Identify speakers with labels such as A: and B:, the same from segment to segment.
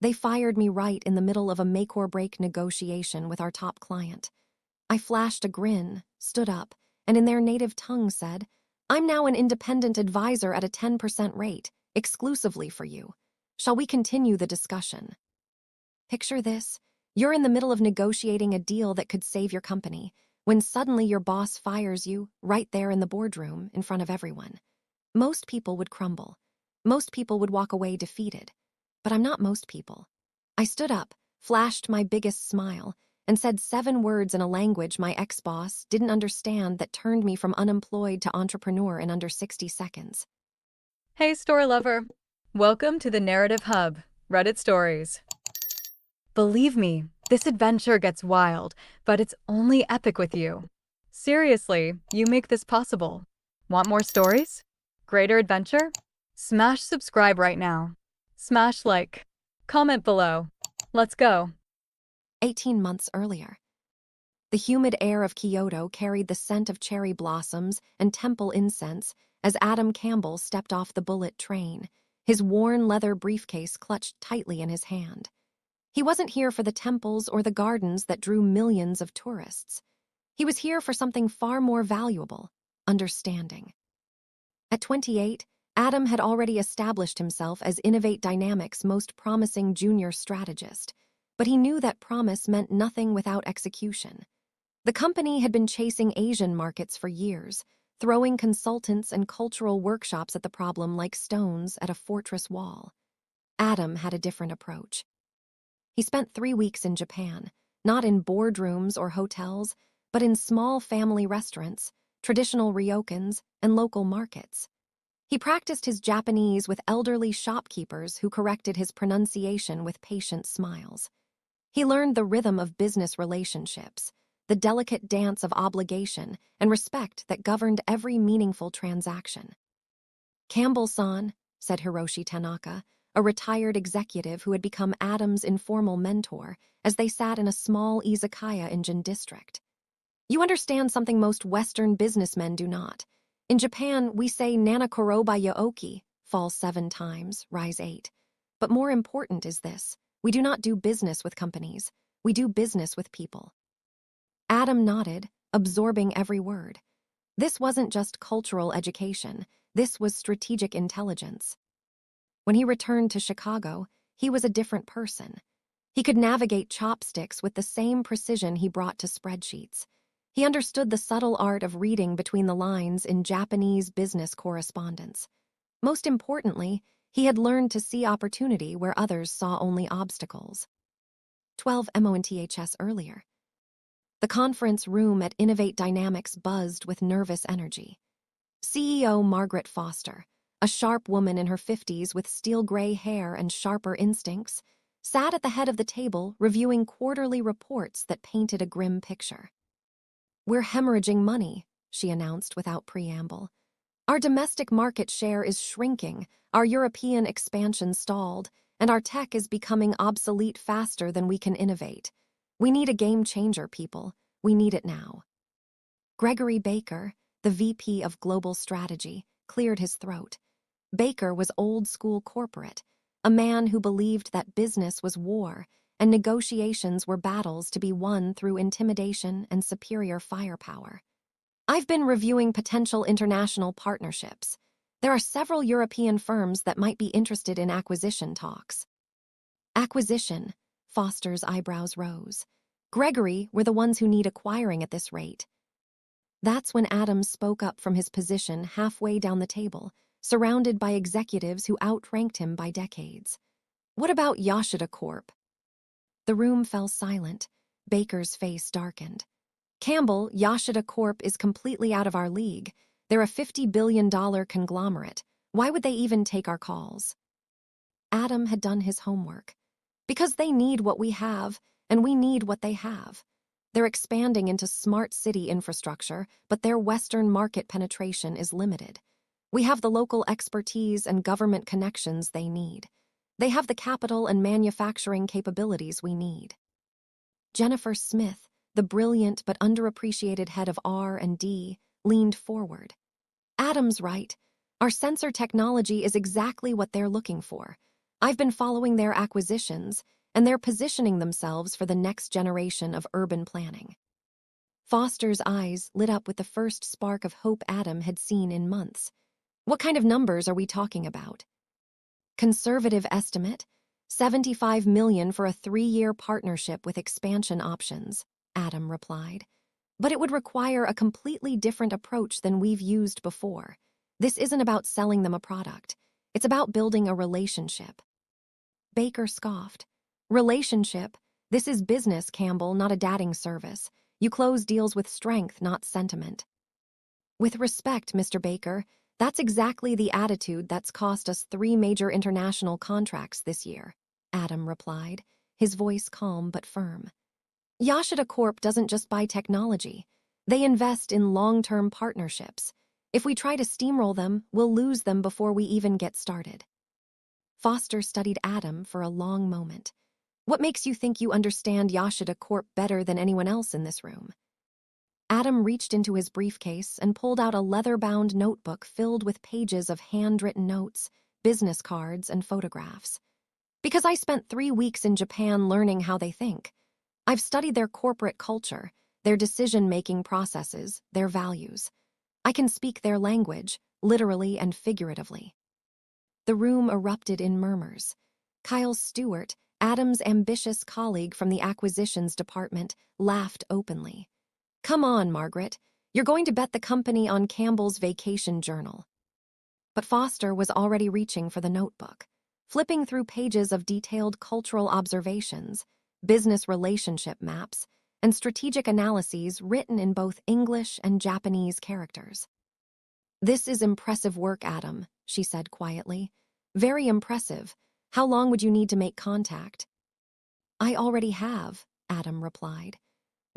A: They fired me right in the middle of a make-or-break negotiation with our top client. I flashed a grin, stood up, and in their native tongue said, "I'm now an independent advisor at a 10% rate, exclusively for you. Shall we continue the discussion?" Picture this. You're in the middle of negotiating a deal that could save your company, when suddenly your boss fires you right there in the boardroom in front of everyone. Most people would crumble. Most people would walk away defeated. But I'm not most people. I stood up, flashed my biggest smile, and said 7 words in a language my ex-boss didn't understand that turned me from unemployed to entrepreneur in under 60 seconds.
B: Hey, story lover. Welcome to the Narrative Hub, Reddit Stories. Believe me, this adventure gets wild, but it's only epic with you. Seriously, you make this possible. Want more stories? Greater adventure? Smash subscribe right now. Smash like. Comment below. Let's go.
A: 18 months earlier. The humid air of Kyoto carried the scent of cherry blossoms and temple incense as Adam Campbell stepped off the bullet train, his worn leather briefcase clutched tightly in his hand. He wasn't here for the temples or the gardens that drew millions of tourists. He was here for something far more valuable: understanding. At 28, Adam had already established himself as Innovate Dynamics' most promising junior strategist, but he knew that promise meant nothing without execution. The company had been chasing Asian markets for years, throwing consultants and cultural workshops at the problem like stones at a fortress wall. Adam had a different approach. He spent 3 weeks in Japan, not in boardrooms or hotels, but in small family restaurants, traditional ryokans, and local markets. He practiced his Japanese with elderly shopkeepers who corrected his pronunciation with patient smiles. He learned the rhythm of business relationships, the delicate dance of obligation and respect that governed every meaningful transaction. "Campbell-san," said Hiroshi Tanaka, a retired executive who had become Adam's informal mentor, as they sat in a small izakaya in Jin District. "You understand something most Western businessmen do not. In Japan, we say Nana Koroba Yaoki, fall 7 times, rise 8. But more important is this: we do not do business with companies, we do business with people." Adam nodded, absorbing every word. This wasn't just cultural education, this was strategic intelligence. When he returned to Chicago, he was a different person. He could navigate chopsticks with the same precision he brought to spreadsheets. He understood the subtle art of reading between the lines in Japanese business correspondence. Most importantly, he had learned to see opportunity where others saw only obstacles. 12 months earlier. The conference room at Innovate Dynamics buzzed with nervous energy. CEO Margaret Foster, a sharp woman in her 50s with steel-gray hair and sharper instincts, sat at the head of the table reviewing quarterly reports that painted a grim picture. "We're hemorrhaging money," she announced without preamble. "Our domestic market share is shrinking, our European expansion stalled, and our tech is becoming obsolete faster than we can innovate. We need a game changer, people. We need it now." Gregory Baker, the VP of Global Strategy, cleared his throat. Baker was old-school corporate, a man who believed that business was war and negotiations were battles to be won through intimidation and superior firepower. "I've been reviewing potential international partnerships. There are several European firms that might be interested in acquisition talks." "Acquisition?" Foster's eyebrows rose. "Gregory, we're the ones who need acquiring at this rate." That's when Adams spoke up from his position halfway down the table, surrounded by executives who outranked him by decades. "What about Yashida Corp?" The room fell silent. Baker's face darkened. "Campbell, Yashida Corp is completely out of our league. They're a $50 billion conglomerate. Why would they even take our calls?" Adam had done his homework. "Because they need what we have, and we need what they have. They're expanding into smart city infrastructure, but their Western market penetration is limited. We have the local expertise and government connections they need. They have the capital and manufacturing capabilities we need." Jennifer Smith, the brilliant but underappreciated head of R&D, leaned forward. "Adam's right. Our sensor technology is exactly what they're looking for. I've been following their acquisitions, and they're positioning themselves for the next generation of urban planning. Foster's eyes lit up with the first spark of hope Adam had seen in months. What kind of numbers are we talking about? Conservative estimate, $75 million for a 3-year partnership with expansion options, Adam replied. But it would require a completely different approach than we've used before. This isn't about selling them a product. It's about building a relationship. Baker scoffed. Relationship? This is business, Campbell, not a dating service. You close deals with strength, not sentiment. With respect, Mr. Baker, that's exactly the attitude that's cost us 3 major international contracts this year, Adam replied, his voice calm but firm. Yashida Corp doesn't just buy technology. They invest in long-term partnerships. If we try to steamroll them, we'll lose them before we even get started. Foster studied Adam for a long moment. What makes you think you understand Yashida Corp better than anyone else in this room? Adam reached into his briefcase and pulled out a leather-bound notebook filled with pages of handwritten notes, business cards, and photographs. Because I spent 3 weeks in Japan learning how they think. I've studied their corporate culture, their decision-making processes, their values. I can speak their language, literally and figuratively. The room erupted in murmurs. Kyle Stewart, Adam's ambitious colleague from the acquisitions department, laughed openly. Come on, Margaret. You're going to bet the company on Campbell's vacation journal. But Foster was already reaching for the notebook, flipping through pages of detailed cultural observations, business relationship maps, and strategic analyses written in both English and Japanese characters. This is impressive work, Adam, she said quietly. Very impressive. How long would you need to make contact? I already have, Adam replied.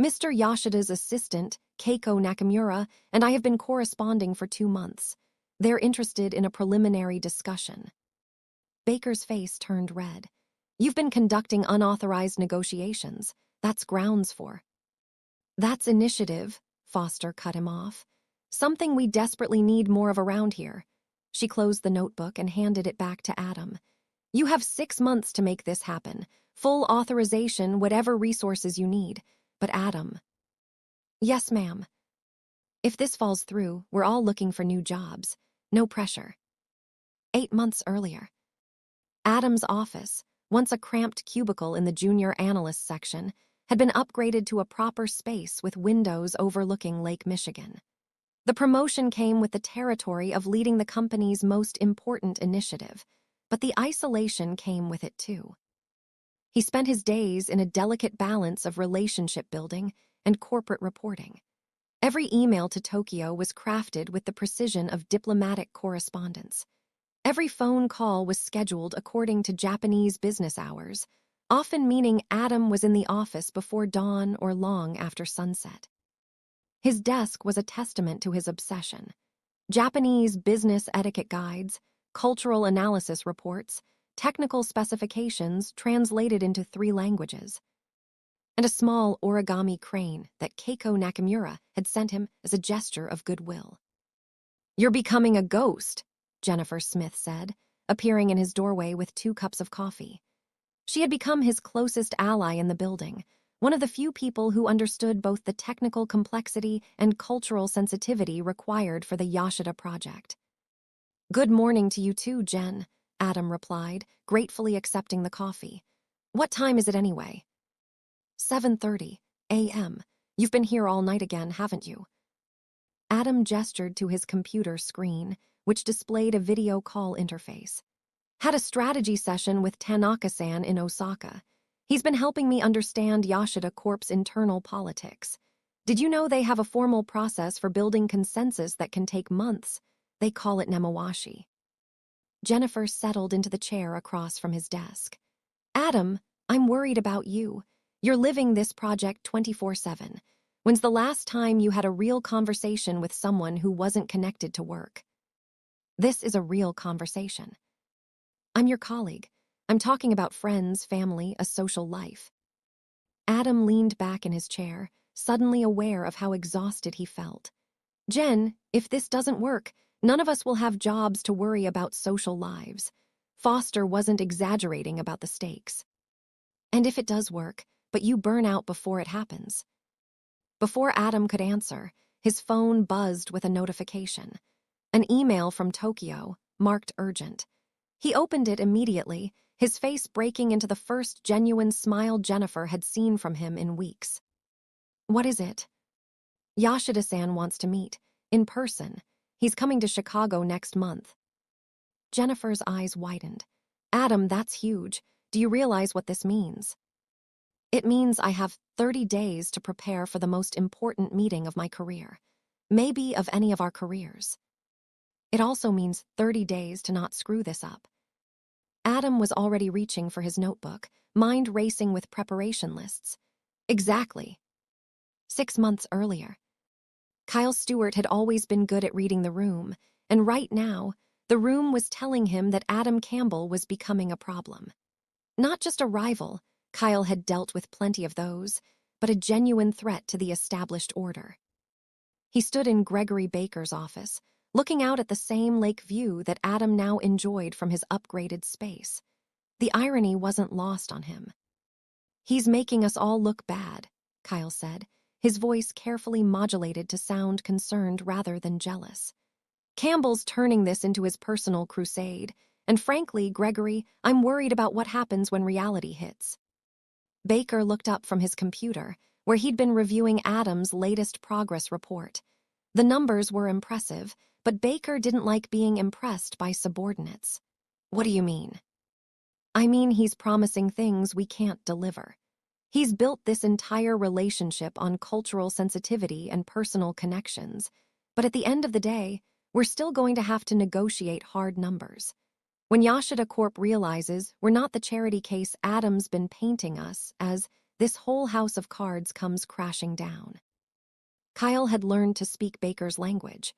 A: Mr. Yashida's assistant, Keiko Nakamura, and I have been corresponding for 2 months. They're interested in a preliminary discussion. Baker's face turned red. You've been conducting unauthorized negotiations. That's grounds for. That's initiative, Foster cut him off. Something we desperately need more of around here. She closed the notebook and handed it back to Adam. You have 6 months to make this happen. Full authorization, whatever resources you need. But Adam. Yes, ma'am. If this falls through, we're all looking for new jobs. No pressure. 8 months earlier. Adam's office, once a cramped cubicle in the junior analyst section, had been upgraded to a proper space with windows overlooking Lake Michigan. The promotion came with the territory of leading the company's most important initiative, but the isolation came with it too. He spent his days in a delicate balance of relationship building and corporate reporting. Every email to Tokyo was crafted with the precision of diplomatic correspondence. Every phone call was scheduled according to Japanese business hours, often meaning Adam was in the office before dawn or long after sunset. His desk was a testament to his obsession. Japanese business etiquette guides, cultural analysis reports, technical specifications translated into 3 languages, and a small origami crane that Keiko Nakamura had sent him as a gesture of goodwill. You're becoming a ghost, Jennifer Smith said, appearing in his doorway with 2 cups of coffee. She had become his closest ally in the building, one of the few people who understood both the technical complexity and cultural sensitivity required for the Yashida project. Good morning to you too, Jen, Adam replied, gratefully accepting the coffee. What time is it anyway? 7:30 a.m. You've been here all night again, haven't you? Adam gestured to his computer screen, which displayed a video call interface. Had a strategy session with Tanaka-san in Osaka. He's been helping me understand Yashida Corp's internal politics. Did you know they have a formal process for building consensus that can take months? They call it nemawashi. Jennifer settled into the chair across from his desk. Adam, I'm worried about you. You're living this project 24/7. When's the last time you had a real conversation with someone who wasn't connected to work? This is a real conversation. I'm your colleague. I'm talking about friends, family, a social life. Adam leaned back in his chair, suddenly aware of how exhausted he felt. Jen, if this doesn't work, none of us will have jobs to worry about social lives. Foster wasn't exaggerating about the stakes. And if it does work, but you burn out before it happens. Before Adam could answer, his phone buzzed with a notification. An email from Tokyo, marked urgent. He opened it immediately, his face breaking into the first genuine smile Jennifer had seen from him in weeks. What is it? Yashida-san wants to meet, in person. He's coming to Chicago next month. Jennifer's eyes widened. Adam, that's huge. Do you realize what this means? It means I have 30 days to prepare for the most important meeting of my career. Maybe of any of our careers. It also means 30 days to not screw this up. Adam was already reaching for his notebook, mind racing with preparation lists. Exactly. 6 months earlier. Kyle Stewart had always been good at reading the room, and right now, the room was telling him that Adam Campbell was becoming a problem. Not just a rival, Kyle had dealt with plenty of those, but a genuine threat to the established order. He stood in Gregory Baker's office, looking out at the same lake view that Adam now enjoyed from his upgraded space. The irony wasn't lost on him. He's making us all look bad, Kyle said, his voice carefully modulated to sound concerned rather than jealous. Campbell's turning this into his personal crusade, and frankly, Gregory, I'm worried about what happens when reality hits. Baker looked up from his computer, where he'd been reviewing Adam's latest progress report. The numbers were impressive, but Baker didn't like being impressed by subordinates. What do you mean? I mean he's promising things we can't deliver. He's built this entire relationship on cultural sensitivity and personal connections, but at the end of the day, we're still going to have to negotiate hard numbers. When Yashida Corp realizes we're not the charity case Adam's been painting us as, this whole house of cards comes crashing down. Kyle had learned to speak Baker's language.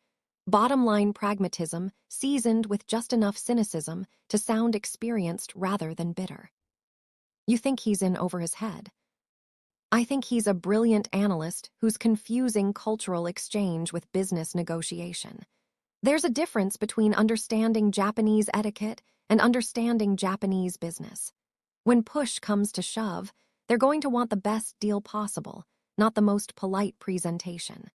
A: Bottom-line pragmatism, seasoned with just enough cynicism to sound experienced rather than bitter. You think he's in over his head? I think he's a brilliant analyst who's confusing cultural exchange with business negotiation. There's a difference between understanding Japanese etiquette and understanding Japanese business. When push comes to shove, they're going to want the best deal possible, not the most polite presentation.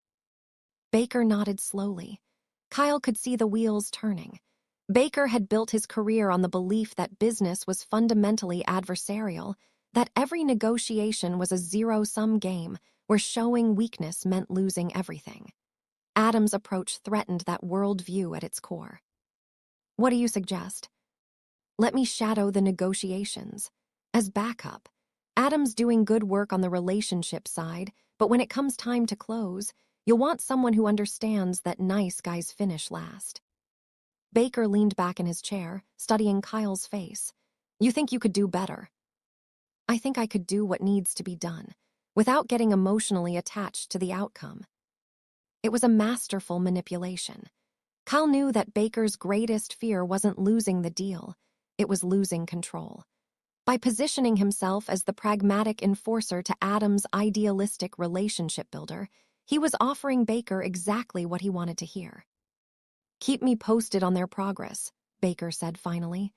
A: Baker nodded slowly. Kyle could see the wheels turning. Baker had built his career on the belief that business was fundamentally adversarial, that every negotiation was a zero-sum game where showing weakness meant losing everything. Adam's approach threatened that worldview at its core. What do you suggest? Let me shadow the negotiations. As backup, Adam's doing good work on the relationship side, but when it comes time to close, you'll want someone who understands that nice guys finish last. Baker leaned back in his chair, studying Kyle's face. You think you could do better? I think I could do what needs to be done, without getting emotionally attached to the outcome. It was a masterful manipulation. Kyle knew that Baker's greatest fear wasn't losing the deal, it was losing control. By positioning himself as the pragmatic enforcer to Adam's idealistic relationship builder, he was offering Baker exactly what he wanted to hear. Keep me posted on their progress, Baker said finally.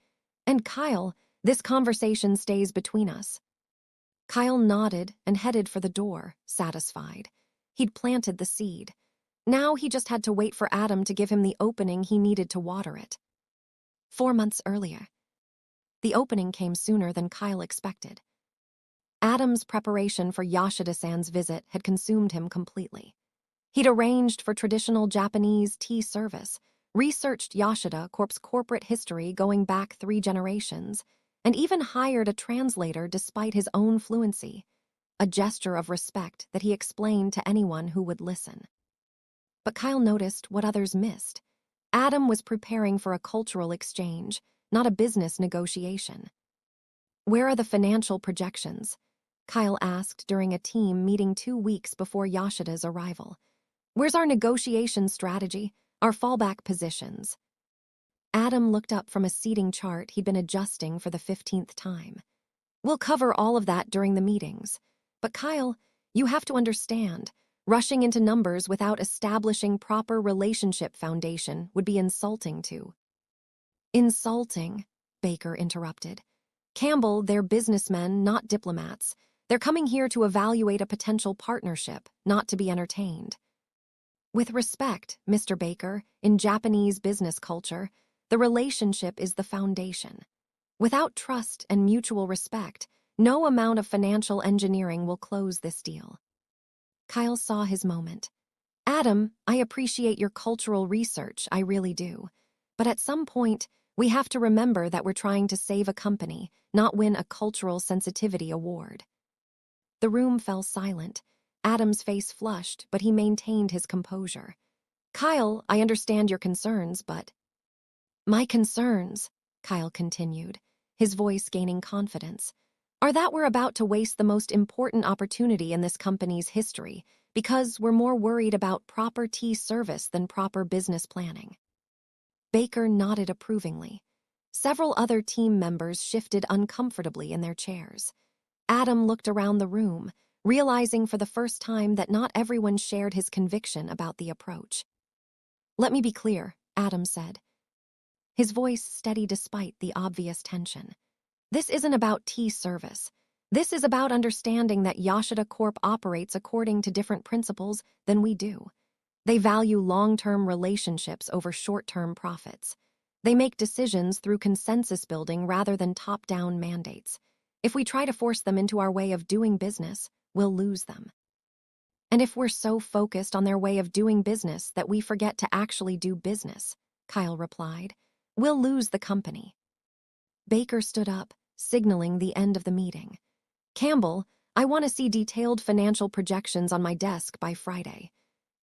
A: And Kyle, this conversation stays between us. Kyle nodded and headed for the door, satisfied. He'd planted the seed. Now he just had to wait for Adam to give him the opening he needed to water it. 4 months earlier. The opening came sooner than Kyle expected. Adam's preparation for Yashida-san's visit had consumed him completely. He'd arranged for traditional Japanese tea service, researched Yashida Corp's corporate history going back 3 generations, and even hired a translator despite his own fluency, a gesture of respect that he explained to anyone who would listen. But Kyle noticed what others missed. Adam was preparing for a cultural exchange, not a business negotiation. Where are the financial projections? Kyle asked during a team meeting 2 weeks before Yashida's arrival. Where's our negotiation strategy, our fallback positions? Adam looked up from a seating chart he'd been adjusting for the 15th time. We'll cover all of that during the meetings. But Kyle, you have to understand, rushing into numbers without establishing proper relationship foundation would be insulting to. Insulting, Baker interrupted. Campbell, they're businessmen, not diplomats. They're coming here to evaluate a potential partnership, not to be entertained. With respect, Mr. Baker, in Japanese business culture, the relationship is the foundation. Without trust and mutual respect, no amount of financial engineering will close this deal. Kyle saw his moment. Adam, I appreciate your cultural research, I really do. But at some point, we have to remember that we're trying to save a company, not win a cultural sensitivity award. The room fell silent. Adam's face flushed, but he maintained his composure. Kyle, I understand your concerns, but... My concerns, Kyle continued, his voice gaining confidence, are that we're about to waste the most important opportunity in this company's history because we're more worried about proper tea service than proper business planning. Baker nodded approvingly. Several other team members shifted uncomfortably in their chairs. Adam looked around the room, realizing for the first time that not everyone shared his conviction about the approach. Let me be clear, Adam said. His voice steady despite the obvious tension. This isn't about tea service. This is about understanding that Yashida Corp operates according to different principles than we do. They value long-term relationships over short-term profits. They make decisions through consensus building rather than top-down mandates. If we try to force them into our way of doing business, we'll lose them. And if we're so focused on their way of doing business that we forget to actually do business, Kyle replied, we'll lose the company. Baker stood up, signaling the end of the meeting. Campbell, I want to see detailed financial projections on my desk by Friday.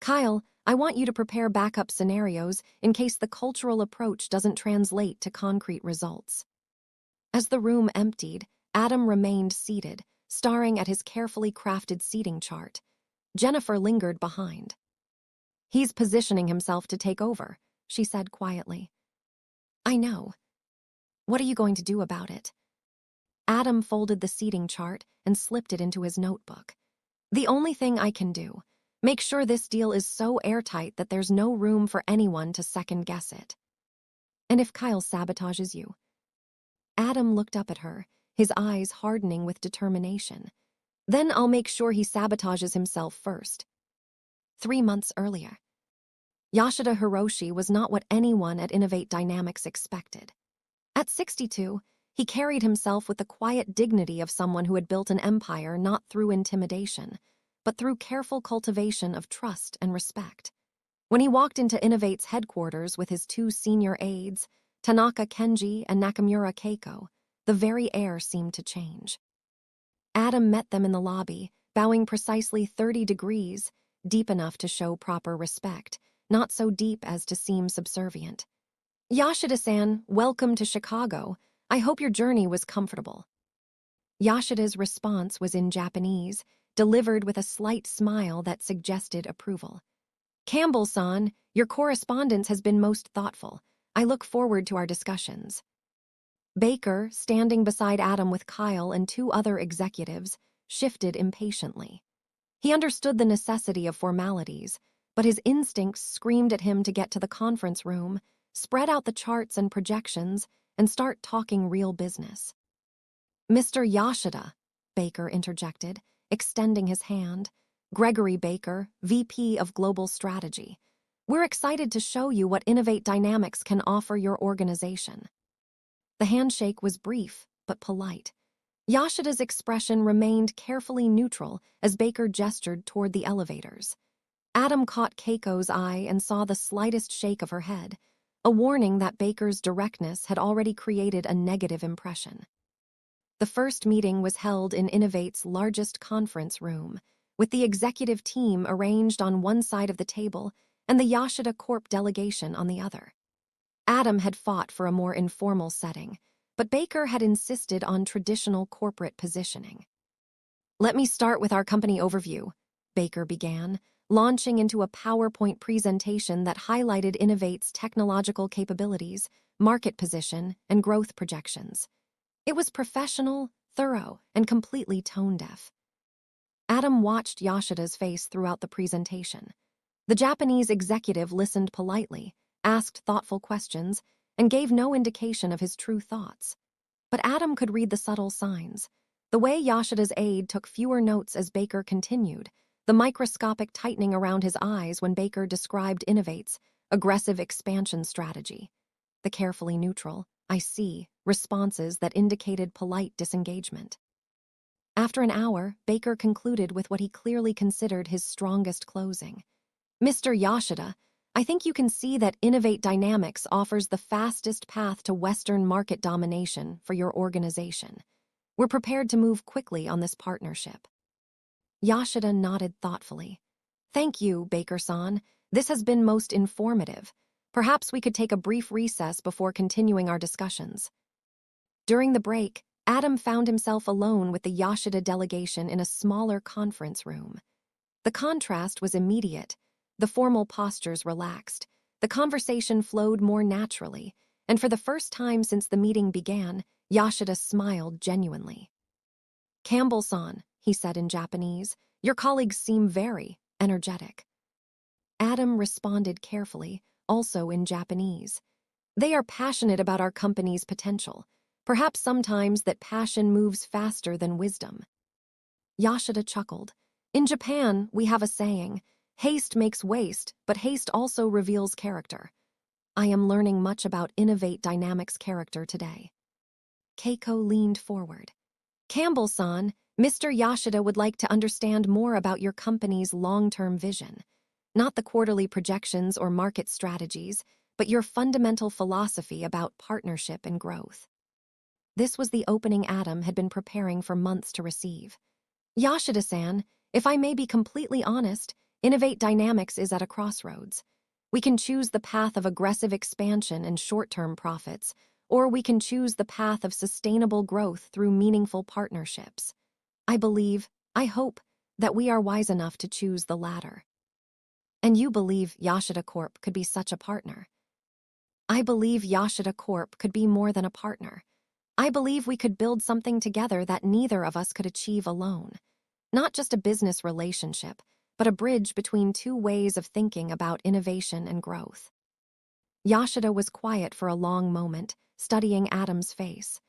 A: Kyle, I want you to prepare backup scenarios in case the cultural approach doesn't translate to concrete results. As the room emptied, Adam remained seated, staring at his carefully crafted seating chart. Jennifer lingered behind. He's positioning himself to take over, she said quietly. I know. What are you going to do about it? Adam folded the seating chart and slipped it into his notebook. The only thing I can do, make sure this deal is so airtight that there's no room for anyone to second-guess it. And if Kyle sabotages you? Adam looked up at her, his eyes hardening with determination. Then I'll make sure he sabotages himself first. 3 months earlier, Yashida Hiroshi was not what anyone at Innovate Dynamics expected. At 62, he carried himself with the quiet dignity of someone who had built an empire not through intimidation, but through careful cultivation of trust and respect. When he walked into Innovate's headquarters with his 2 senior aides, Tanaka Kenji and Nakamura Keiko, the very air seemed to change. Adam met them in the lobby, bowing precisely 30 degrees, deep enough to show proper respect, not so deep as to seem subservient. Yashida-san, welcome to Chicago. I hope your journey was comfortable. Yashida's response was in Japanese, delivered with a slight smile that suggested approval. Campbell-san, your correspondence has been most thoughtful. I look forward to our discussions. Baker, standing beside Adam with Kyle and 2 other executives, shifted impatiently. He understood the necessity of formalities, but his instincts screamed at him to get to the conference room, spread out the charts and projections, and start talking real business. Mr. Yashida, Baker interjected, extending his hand. Gregory Baker, VP of Global Strategy. We're excited to show you what Innovate Dynamics can offer your organization. The handshake was brief, but polite. Yashida's expression remained carefully neutral as Baker gestured toward the elevators. Adam caught Keiko's eye and saw the slightest shake of her head, a warning that Baker's directness had already created a negative impression. The first meeting was held in Innovate's largest conference room, with the executive team arranged on one side of the table and the Yashida Corp delegation on the other. Adam had fought for a more informal setting, but Baker had insisted on traditional corporate positioning. Let me start with our company overview, Baker began, launching into a PowerPoint presentation that highlighted Innovate's technological capabilities, market position, and growth projections. It was professional, thorough, and completely tone-deaf. Adam watched Yashida's face throughout the presentation. The Japanese executive listened politely, asked thoughtful questions, and gave no indication of his true thoughts. But Adam could read the subtle signs. The way Yashida's aide took fewer notes as Baker continued, the microscopic tightening around his eyes when Baker described Innovate's aggressive expansion strategy, the carefully neutral, "I see," responses that indicated polite disengagement. After an hour, Baker concluded with what he clearly considered his strongest closing. "Mr. Yashida, I think you can see that Innovate Dynamics offers the fastest path to Western market domination for your organization. We're prepared to move quickly on this partnership." Yashida nodded thoughtfully. "Thank you, Baker-san. This has been most informative. Perhaps we could take a brief recess before continuing our discussions." During the break, Adam found himself alone with the Yashida delegation in a smaller conference room. The contrast was immediate. The formal postures relaxed. The conversation flowed more naturally, and for the first time since the meeting began, Yashida smiled genuinely. "Campbell-san," he said in Japanese, "your colleagues seem very energetic." Adam responded carefully, also in Japanese. "They are passionate about our company's potential. Perhaps sometimes that passion moves faster than wisdom." Yashida chuckled. "In Japan, we have a saying, 'Haste makes waste, but haste also reveals character.' I am learning much about Innovate Dynamics' character today." Keiko leaned forward. "Campbell-san, Mr. Yashida would like to understand more about your company's long-term vision. Not the quarterly projections or market strategies, but your fundamental philosophy about partnership and growth." This was the opening Adam had been preparing for months to receive. "Yashida-san, if I may be completely honest, Innovate Dynamics is at a crossroads. We can choose the path of aggressive expansion and short-term profits, or we can choose the path of sustainable growth through meaningful partnerships. I hope, that we are wise enough to choose the latter." "And you believe Yashida Corp could be such a partner?" "I believe Yashida Corp could be more than a partner. I believe we could build something together that neither of us could achieve alone. Not just a business relationship, but a bridge between two ways of thinking about innovation and growth." Yashida was quiet for a long moment, studying Adam's face.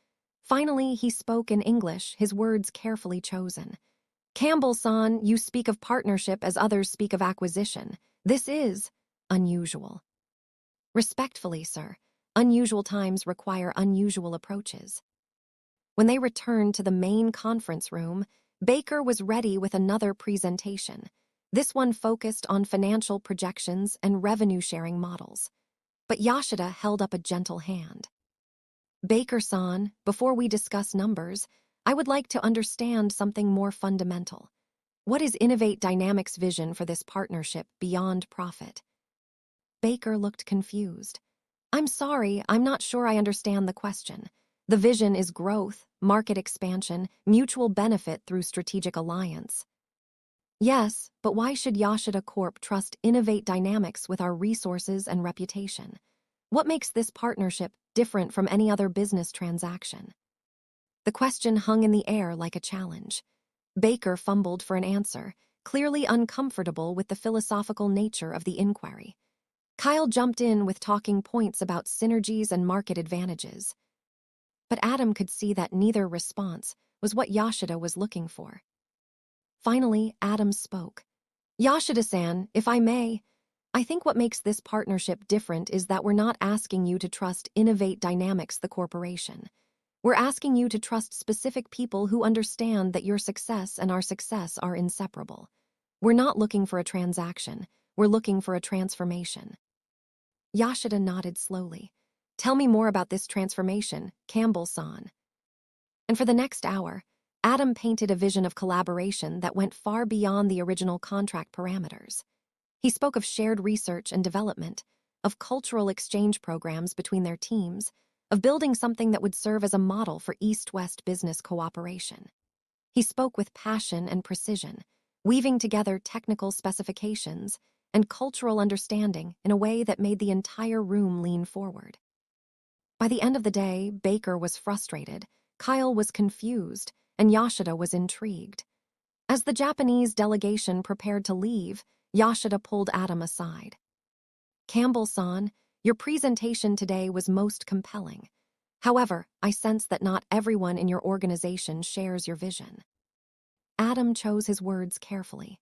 A: Finally, he spoke in English, his words carefully chosen. "Campbell-san, you speak of partnership as others speak of acquisition. This is unusual." "Respectfully, sir, unusual times require unusual approaches." When they returned to the main conference room, Baker was ready with another presentation. This one focused on financial projections and revenue-sharing models. But Yashida held up a gentle hand. "Baker-san, before we discuss numbers, I would like to understand something more fundamental. What is Innovate Dynamics' vision for this partnership beyond profit?" Baker looked confused. "I'm sorry, I'm not sure I understand the question. The vision is growth, market expansion, mutual benefit through strategic alliance." "Yes, but why should Yashida Corp trust Innovate Dynamics with our resources and reputation? What makes this partnership different from any other business transaction?" The question hung in the air like a challenge. Baker fumbled for an answer, clearly uncomfortable with the philosophical nature of the inquiry. Kyle jumped in with talking points about synergies and market advantages. But Adam could see that neither response was what Yashida was looking for. Finally, Adam spoke. "Yashida-san, if I may, I think what makes this partnership different is that we're not asking you to trust Innovate Dynamics, the corporation. We're asking you to trust specific people who understand that your success and our success are inseparable. We're not looking for a transaction. We're looking for a transformation." Yashida nodded slowly. "Tell me more about this transformation, Campbell-san." And for the next hour, Adam painted a vision of collaboration that went far beyond the original contract parameters. He spoke of shared research and development, of cultural exchange programs between their teams, of building something that would serve as a model for East-West business cooperation. He spoke with passion and precision, weaving together technical specifications and cultural understanding in a way that made the entire room lean forward. By the end of the day, Baker was frustrated, Kyle was confused, and Yashida was intrigued. As the Japanese delegation prepared to leave, Yashida pulled Adam aside. "Campbell-san, Your presentation today was most compelling. However, I sense that not everyone in your organization shares your vision. Adam chose his words carefully.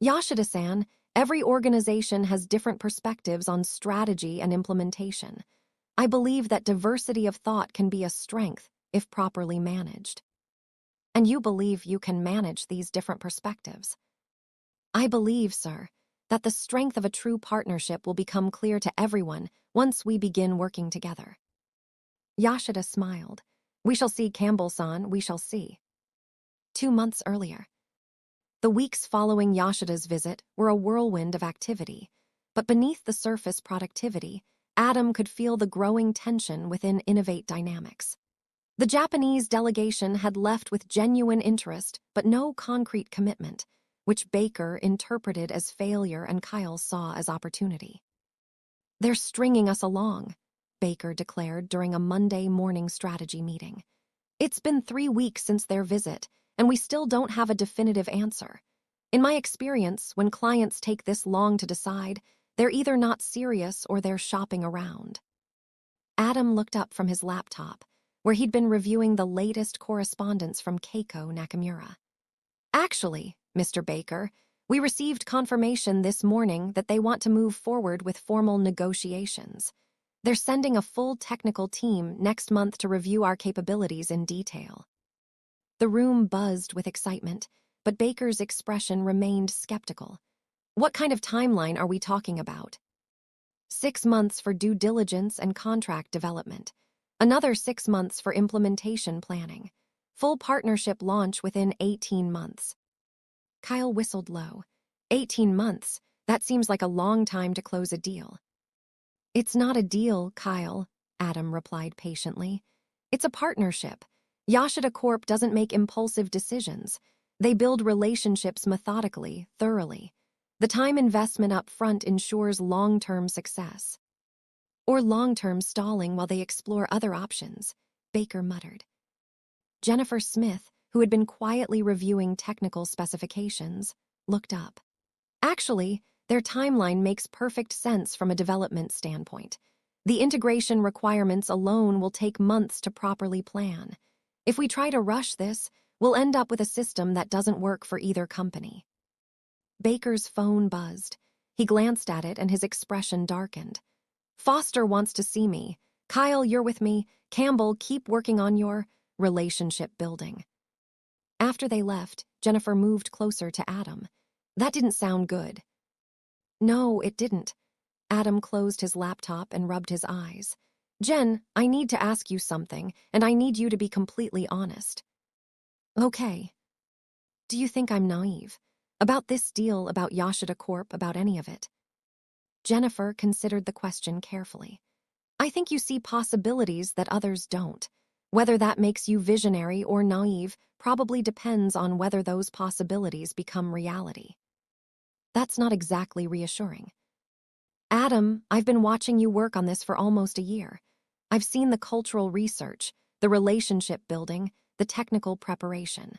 A: Yashida-san, every organization has different perspectives on strategy and implementation. I believe that diversity of thought can be a strength if properly managed. And you believe you can manage these different perspectives? I believe, sir, that the strength of a true partnership will become clear to everyone once we begin working together. Yashida smiled. We shall see, Campbell-san, we shall see. 2 months earlier. The weeks following Yashida's visit were a whirlwind of activity, but beneath the surface productivity, Adam could feel the growing tension within Innovate Dynamics. The Japanese delegation had left with genuine interest but no concrete commitment, which Baker interpreted as failure and Kyle saw as opportunity. They're stringing us along, Baker declared during a Monday morning strategy meeting. It's been 3 weeks since their visit, and we still don't have a definitive answer. In my experience, when clients take this long to decide, they're either not serious or they're shopping around. Adam looked up from his laptop, where he'd been reviewing the latest correspondence from Keiko Nakamura. Actually, Mr. Baker, we received confirmation this morning that they want to move forward with formal negotiations. They're sending a full technical team next month to review our capabilities in detail. The room buzzed with excitement, but Baker's expression remained skeptical. What kind of timeline are we talking about? 6 months for due diligence and contract development. Another 6 months for implementation planning. Full partnership launch within 18 months. Kyle whistled low. 18 months? That seems like a long time to close a deal. It's not a deal, Kyle, Adam replied patiently. It's a partnership. Yashida Corp doesn't make impulsive decisions. They build relationships methodically, thoroughly. The time investment up front ensures long-term success. Or long-term stalling while they explore other options, Baker muttered. Jennifer Smith, who had been quietly reviewing technical specifications, looked up. Actually, their timeline makes perfect sense from a development standpoint. The integration requirements alone will take months to properly plan. If we try to rush this, we'll end up with a system that doesn't work for either company. Baker's phone buzzed. He glanced at it and his expression darkened. Foster wants to see me. Kyle, you're with me. Campbell, keep working on your relationship building. After they left, Jennifer moved closer to Adam. That didn't sound good. No, it didn't. Adam closed his laptop and rubbed his eyes. Jen, I need to ask you something, and I need you to be completely honest. Okay. Do you think I'm naive? About this deal, about Yashida Corp, about any of it? Jennifer considered the question carefully. I think you see possibilities that others don't. Whether that makes you visionary or naive probably depends on whether those possibilities become reality. That's not exactly reassuring. Adam, I've been watching you work on this for almost a year. I've seen the cultural research, the relationship building, the technical preparation.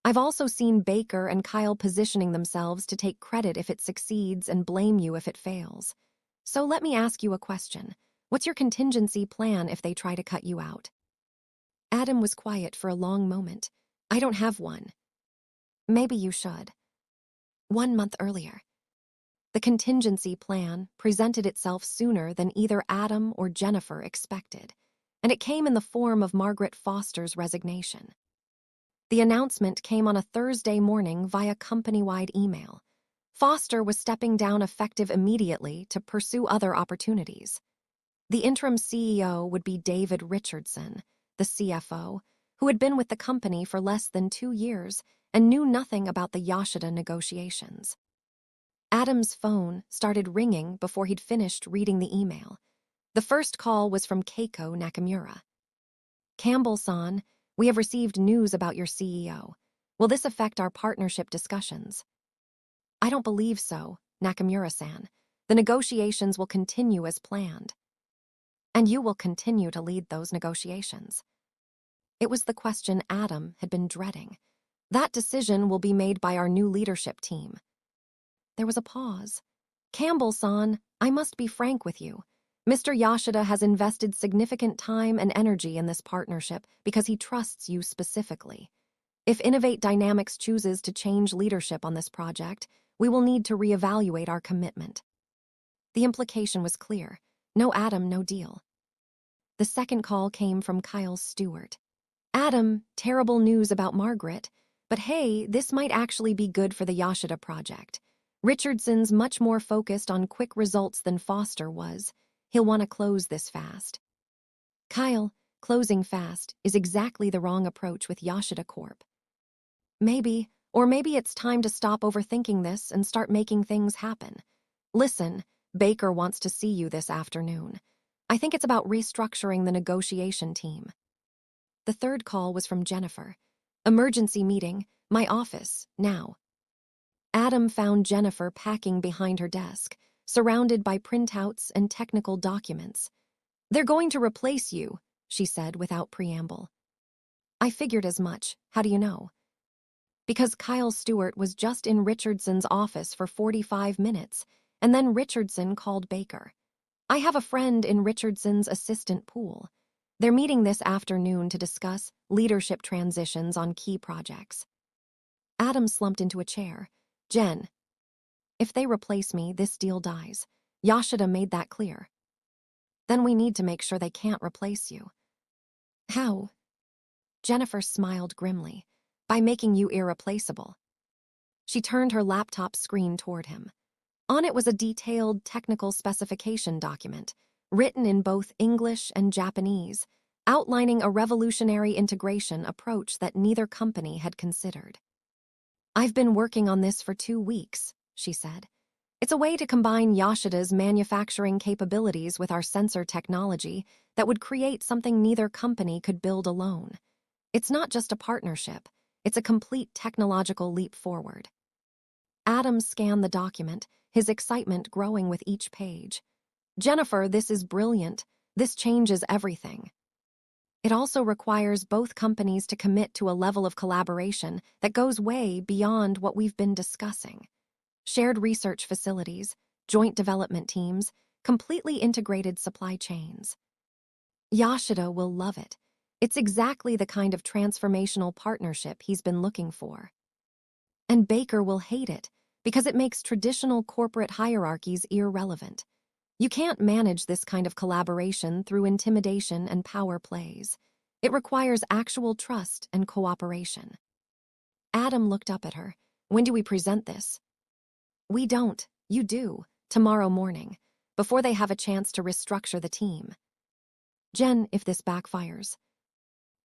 A: I've also seen Baker and Kyle positioning themselves to take credit if it succeeds and blame you if it fails. So let me ask you a question. What's your contingency plan if they try to cut you out? Adam was quiet for a long moment. I don't have one. Maybe you should. 1 month earlier. The contingency plan presented itself sooner than either Adam or Jennifer expected, and it came in the form of Margaret Foster's resignation. The announcement came on a Thursday morning via company-wide email. Foster was stepping down effective immediately to pursue other opportunities. The interim CEO would be David Richardson, the CFO, who had been with the company for less than 2 years and knew nothing about the Yashida negotiations. Adam's phone started ringing before he'd finished reading the email. The first call was from Keiko Nakamura. Campbell-san, we have received news about your CEO. Will this affect our partnership discussions? I don't believe so, Nakamura-san. The negotiations will continue as planned. And you will continue to lead those negotiations. It was the question Adam had been dreading. That decision will be made by our new leadership team. There was a pause. Campbell-san, I must be frank with you. Mr. Yashida has invested significant time and energy in this partnership because he trusts you specifically. If Innovate Dynamics chooses to change leadership on this project, we will need to reevaluate our commitment. The implication was clear. No Adam, no deal. The second call came from Kyle Stewart. Adam, terrible news about Margaret, but hey, this might actually be good for the Yashida project. Richardson's much more focused on quick results than Foster was. He'll want to close this fast. Kyle, closing fast is exactly the wrong approach with Yashida Corp. Maybe it's time to stop overthinking this and start making things happen. Listen, Baker wants to see you this afternoon. I think it's about restructuring the negotiation team. The third call was from Jennifer. Emergency meeting, my office, now. Adam found Jennifer packing behind her desk, surrounded by printouts and technical documents. They're going to replace you, she said without preamble. I figured as much. How do you know? Because Kyle Stewart was just in Richardson's office for 45 minutes, and then Richardson called Baker. I have a friend in Richardson's assistant pool. They're meeting this afternoon to discuss leadership transitions on key projects. Adam slumped into a chair. Jen, if they replace me, this deal dies. Yashida made that clear. Then we need to make sure they can't replace you. How? Jennifer smiled grimly. By making you irreplaceable. She turned her laptop screen toward him. On it was a detailed technical specification document, written in both English and Japanese, outlining a revolutionary integration approach that neither company had considered. I've been working on this for 2 weeks, she said. It's a way to combine Yashida's manufacturing capabilities with our sensor technology that would create something neither company could build alone. It's not just a partnership. It's a complete technological leap forward. Adam scanned the document, his excitement growing with each page. Jennifer, this is brilliant. This changes everything. It also requires both companies to commit to a level of collaboration that goes way beyond what we've been discussing. Shared research facilities, joint development teams, completely integrated supply chains. Yashida will love it. It's exactly the kind of transformational partnership he's been looking for. And Baker will hate it because it makes traditional corporate hierarchies irrelevant. You can't manage this kind of collaboration through intimidation and power plays. It requires actual trust and cooperation. Adam looked up at her. When do we present this? We don't. You do. Tomorrow morning, before they have a chance to restructure the team. Jen, if this backfires.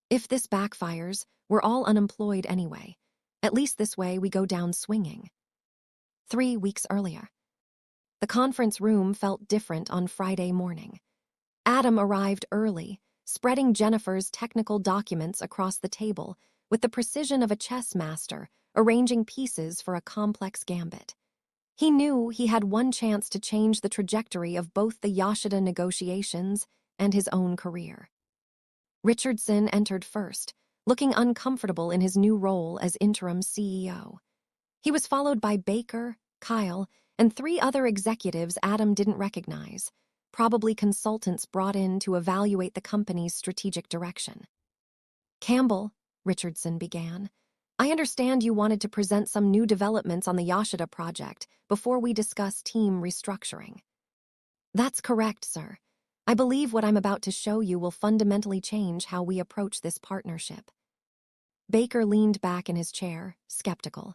A: If this backfires, we're all unemployed anyway. At least this way we go down swinging. 3 weeks earlier. The conference room felt different on Friday morning. Adam arrived early, spreading Jennifer's technical documents across the table with the precision of a chess master arranging pieces for a complex gambit. He knew he had one chance to change the trajectory of both the Yashida negotiations and his own career. Richardson entered first, looking uncomfortable in his new role as interim CEO. He was followed by Baker, Kyle, and 3 other executives Adam didn't recognize, probably consultants brought in to evaluate the company's strategic direction. Campbell, Richardson began, I understand you wanted to present some new developments on the Yashida project before we discuss team restructuring. That's correct, sir. I believe what I'm about to show you will fundamentally change how we approach this partnership. Baker leaned back in his chair, skeptical.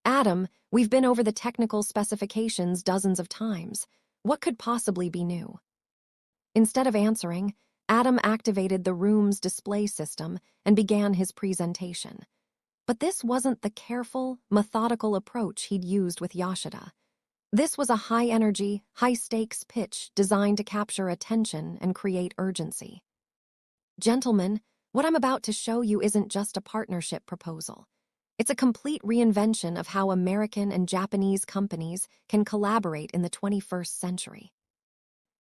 A: Adam, we've been over the technical specifications dozens of times. What could possibly be new? Instead of answering, Adam activated the room's display system and began his presentation. But this wasn't the careful, methodical approach he'd used with Yashida. This was a high-energy, high-stakes pitch designed to capture attention and create urgency. Gentlemen, what I'm about to show you isn't just a partnership proposal. It's a complete reinvention of how American and Japanese companies can collaborate in the 21st century.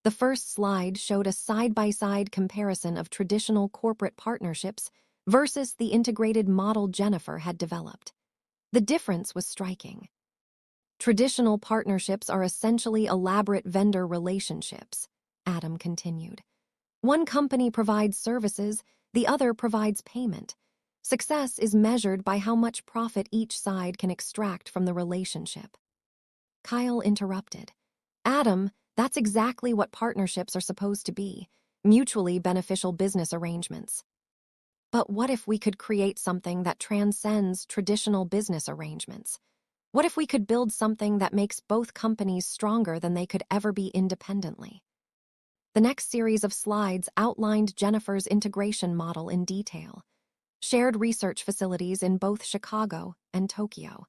A: The first slide showed a side-by-side comparison of traditional corporate partnerships versus the integrated model Jennifer had developed. The difference was striking. Traditional partnerships are essentially elaborate vendor relationships. Adam continued. One company provides services, the other provides payment. Success is measured by how much profit each side can extract from the relationship. Kyle interrupted. Adam, that's exactly what partnerships are supposed to be, mutually beneficial business arrangements. But what if we could create something that transcends traditional business arrangements? What if we could build something that makes both companies stronger than they could ever be independently? The next series of slides outlined Jennifer's integration model in detail. Shared research facilities in both Chicago and Tokyo.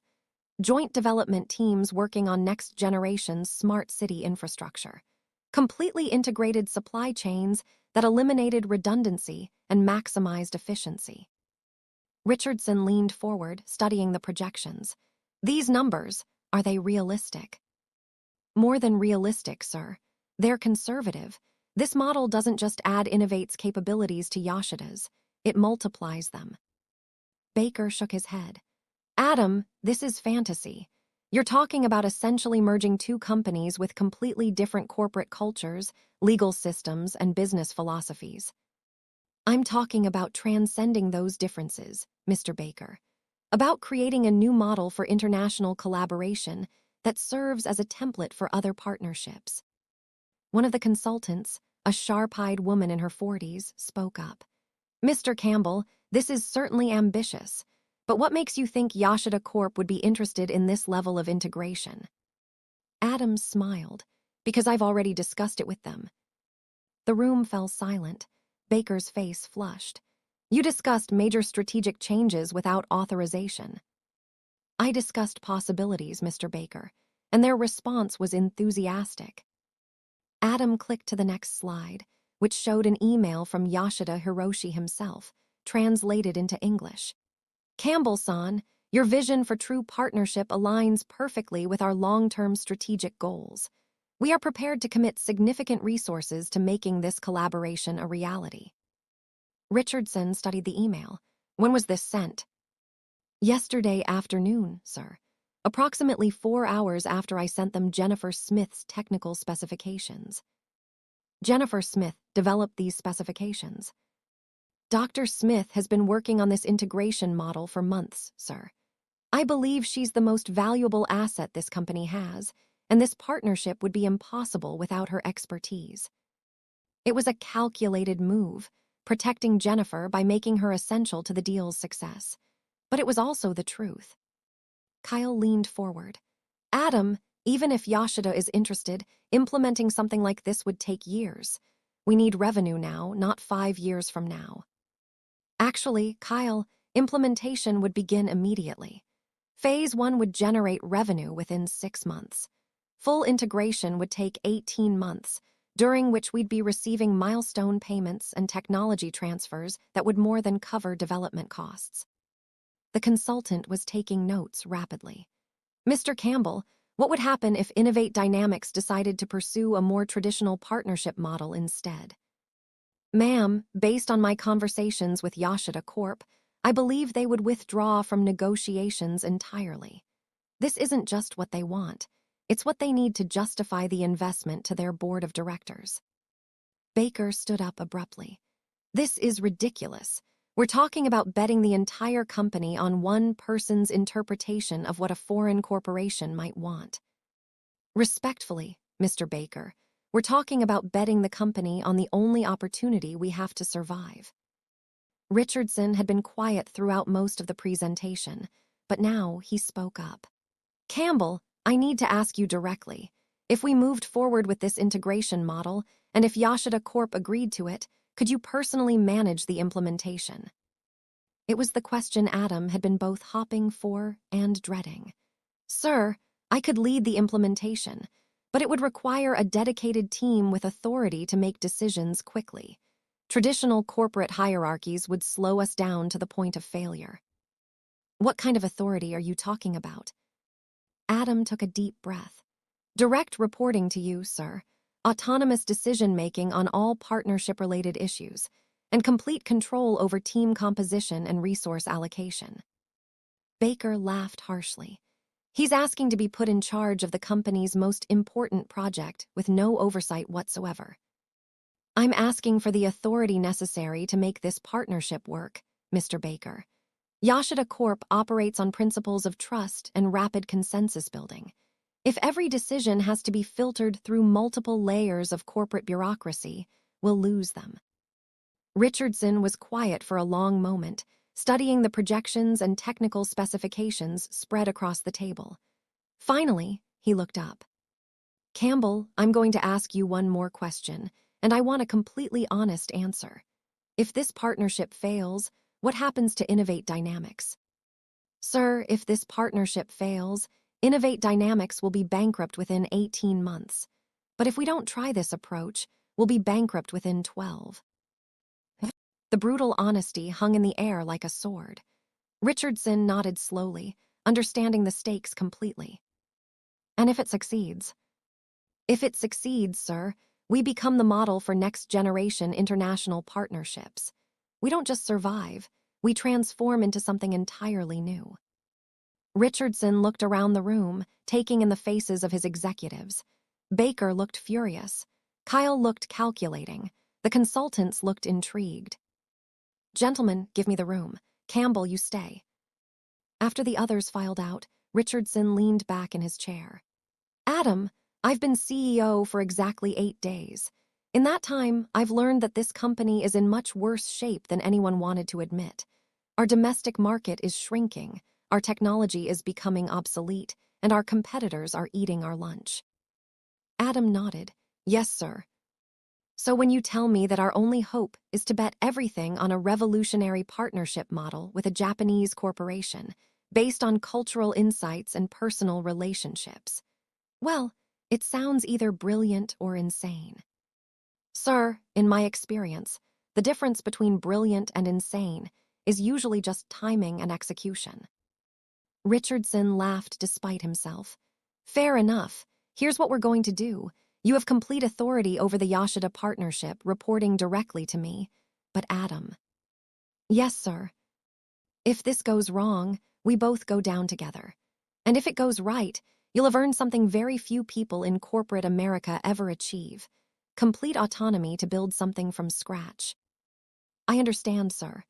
A: Joint development teams working on next-generation smart city infrastructure. Completely integrated supply chains that eliminated redundancy and maximized efficiency. Richardson leaned forward, studying the projections. These numbers, are they realistic? More than realistic, sir. They're conservative. This model doesn't just add Innovate's capabilities to Yoshida's, it multiplies them. Baker shook his head. Adam, this is fantasy. You're talking about essentially merging two companies with completely different corporate cultures, legal systems, and business philosophies. I'm talking about transcending those differences, Mr. Baker. About creating a new model for international collaboration that serves as a template for other partnerships. One of the consultants, a sharp-eyed woman in her 40s, spoke up. Mr. Campbell, this is certainly ambitious. But what makes you think Yoshida Corp would be interested in this level of integration? Adams smiled. Because I've already discussed it with them. The room fell silent. Baker's face flushed. You discussed major strategic changes without authorization. I discussed possibilities, Mr. Baker, and their response was enthusiastic. Adam clicked to the next slide, which showed an email from Yoshida Hiroshi himself, translated into English. Campbell-san, your vision for true partnership aligns perfectly with our long-term strategic goals. We are prepared to commit significant resources to making this collaboration a reality. Richardson studied the email. When was this sent? Yesterday afternoon, sir. Approximately 4 hours after I sent them Jennifer Smith's technical specifications. Jennifer Smith developed these specifications. Dr. Smith has been working on this integration model for months, sir. I believe she's the most valuable asset this company has, and this partnership would be impossible without her expertise. It was a calculated move, protecting Jennifer by making her essential to the deal's success. But it was also the truth. Kyle leaned forward. Adam, even if Yoshida is interested, implementing something like this would take years. We need revenue now, not 5 years from now. Actually, Kyle, implementation would begin immediately. Phase 1 would generate revenue within 6 months. Full integration would take 18 months, during which we'd be receiving milestone payments and technology transfers that would more than cover development costs. The consultant was taking notes rapidly. Mr. Campbell, what would happen if Innovate Dynamics decided to pursue a more traditional partnership model instead? Ma'am, based on my conversations with Yoshida Corp., I believe they would withdraw from negotiations entirely. This isn't just what they want. It's what they need to justify the investment to their board of directors. Baker stood up abruptly. This is ridiculous. We're talking about betting the entire company on one person's interpretation of what a foreign corporation might want. Respectfully, Mr. Baker, we're talking about betting the company on the only opportunity we have to survive. Richardson had been quiet throughout most of the presentation, but now he spoke up. Campbell, I need to ask you directly. If we moved forward with this integration model, and if Yoshida Corp agreed to it, could you personally manage the implementation? It was the question Adam had been both hopping for and dreading. Sir, I could lead the implementation, but it would require a dedicated team with authority to make decisions quickly. Traditional corporate hierarchies would slow us down to the point of failure. What kind of authority are you talking about? Adam took a deep breath. Direct reporting to you, sir. Autonomous decision-making on all partnership-related issues, and complete control over team composition and resource allocation. Baker laughed harshly. He's asking to be put in charge of the company's most important project with no oversight whatsoever. I'm asking for the authority necessary to make this partnership work, Mr. Baker. Yashida Corp operates on principles of trust and rapid consensus building. If every decision has to be filtered through multiple layers of corporate bureaucracy, we'll lose them. Richardson was quiet for a long moment, studying the projections and technical specifications spread across the table. Finally, he looked up. Campbell, I'm going to ask you one more question, and I want a completely honest answer. If this partnership fails, what happens to Innovate Dynamics? Sir, if this partnership fails, Innovate Dynamics will be bankrupt within 18 months. But if we don't try this approach, we'll be bankrupt within 12. The brutal honesty hung in the air like a sword. Richardson nodded slowly, understanding the stakes completely. And if it succeeds? If it succeeds, sir, we become the model for next-generation international partnerships. We don't just survive, we transform into something entirely new. Richardson looked around the room, taking in the faces of his executives. Baker looked furious. Kyle looked calculating. The consultants looked intrigued. Gentlemen, give me the room. Campbell, you stay. After the others filed out, Richardson leaned back in his chair. Adam, I've been CEO for exactly 8 days. In that time, I've learned that this company is in much worse shape than anyone wanted to admit. Our domestic market is shrinking, our technology is becoming obsolete, and our competitors are eating our lunch. Adam nodded. Yes, sir. So when you tell me that our only hope is to bet everything on a revolutionary partnership model with a Japanese corporation, based on cultural insights and personal relationships, well, it sounds either brilliant or insane. Sir, in my experience, the difference between brilliant and insane is usually just timing and execution. Richardson laughed despite himself. Fair enough. Here's what we're going to do. You have complete authority over the Yashida partnership, reporting directly to me. But Adam. Yes, sir. If this goes wrong, we both go down together. And if it goes right, you'll have earned something very few people in corporate America ever achieve. Complete autonomy to build something from scratch. I understand, sir.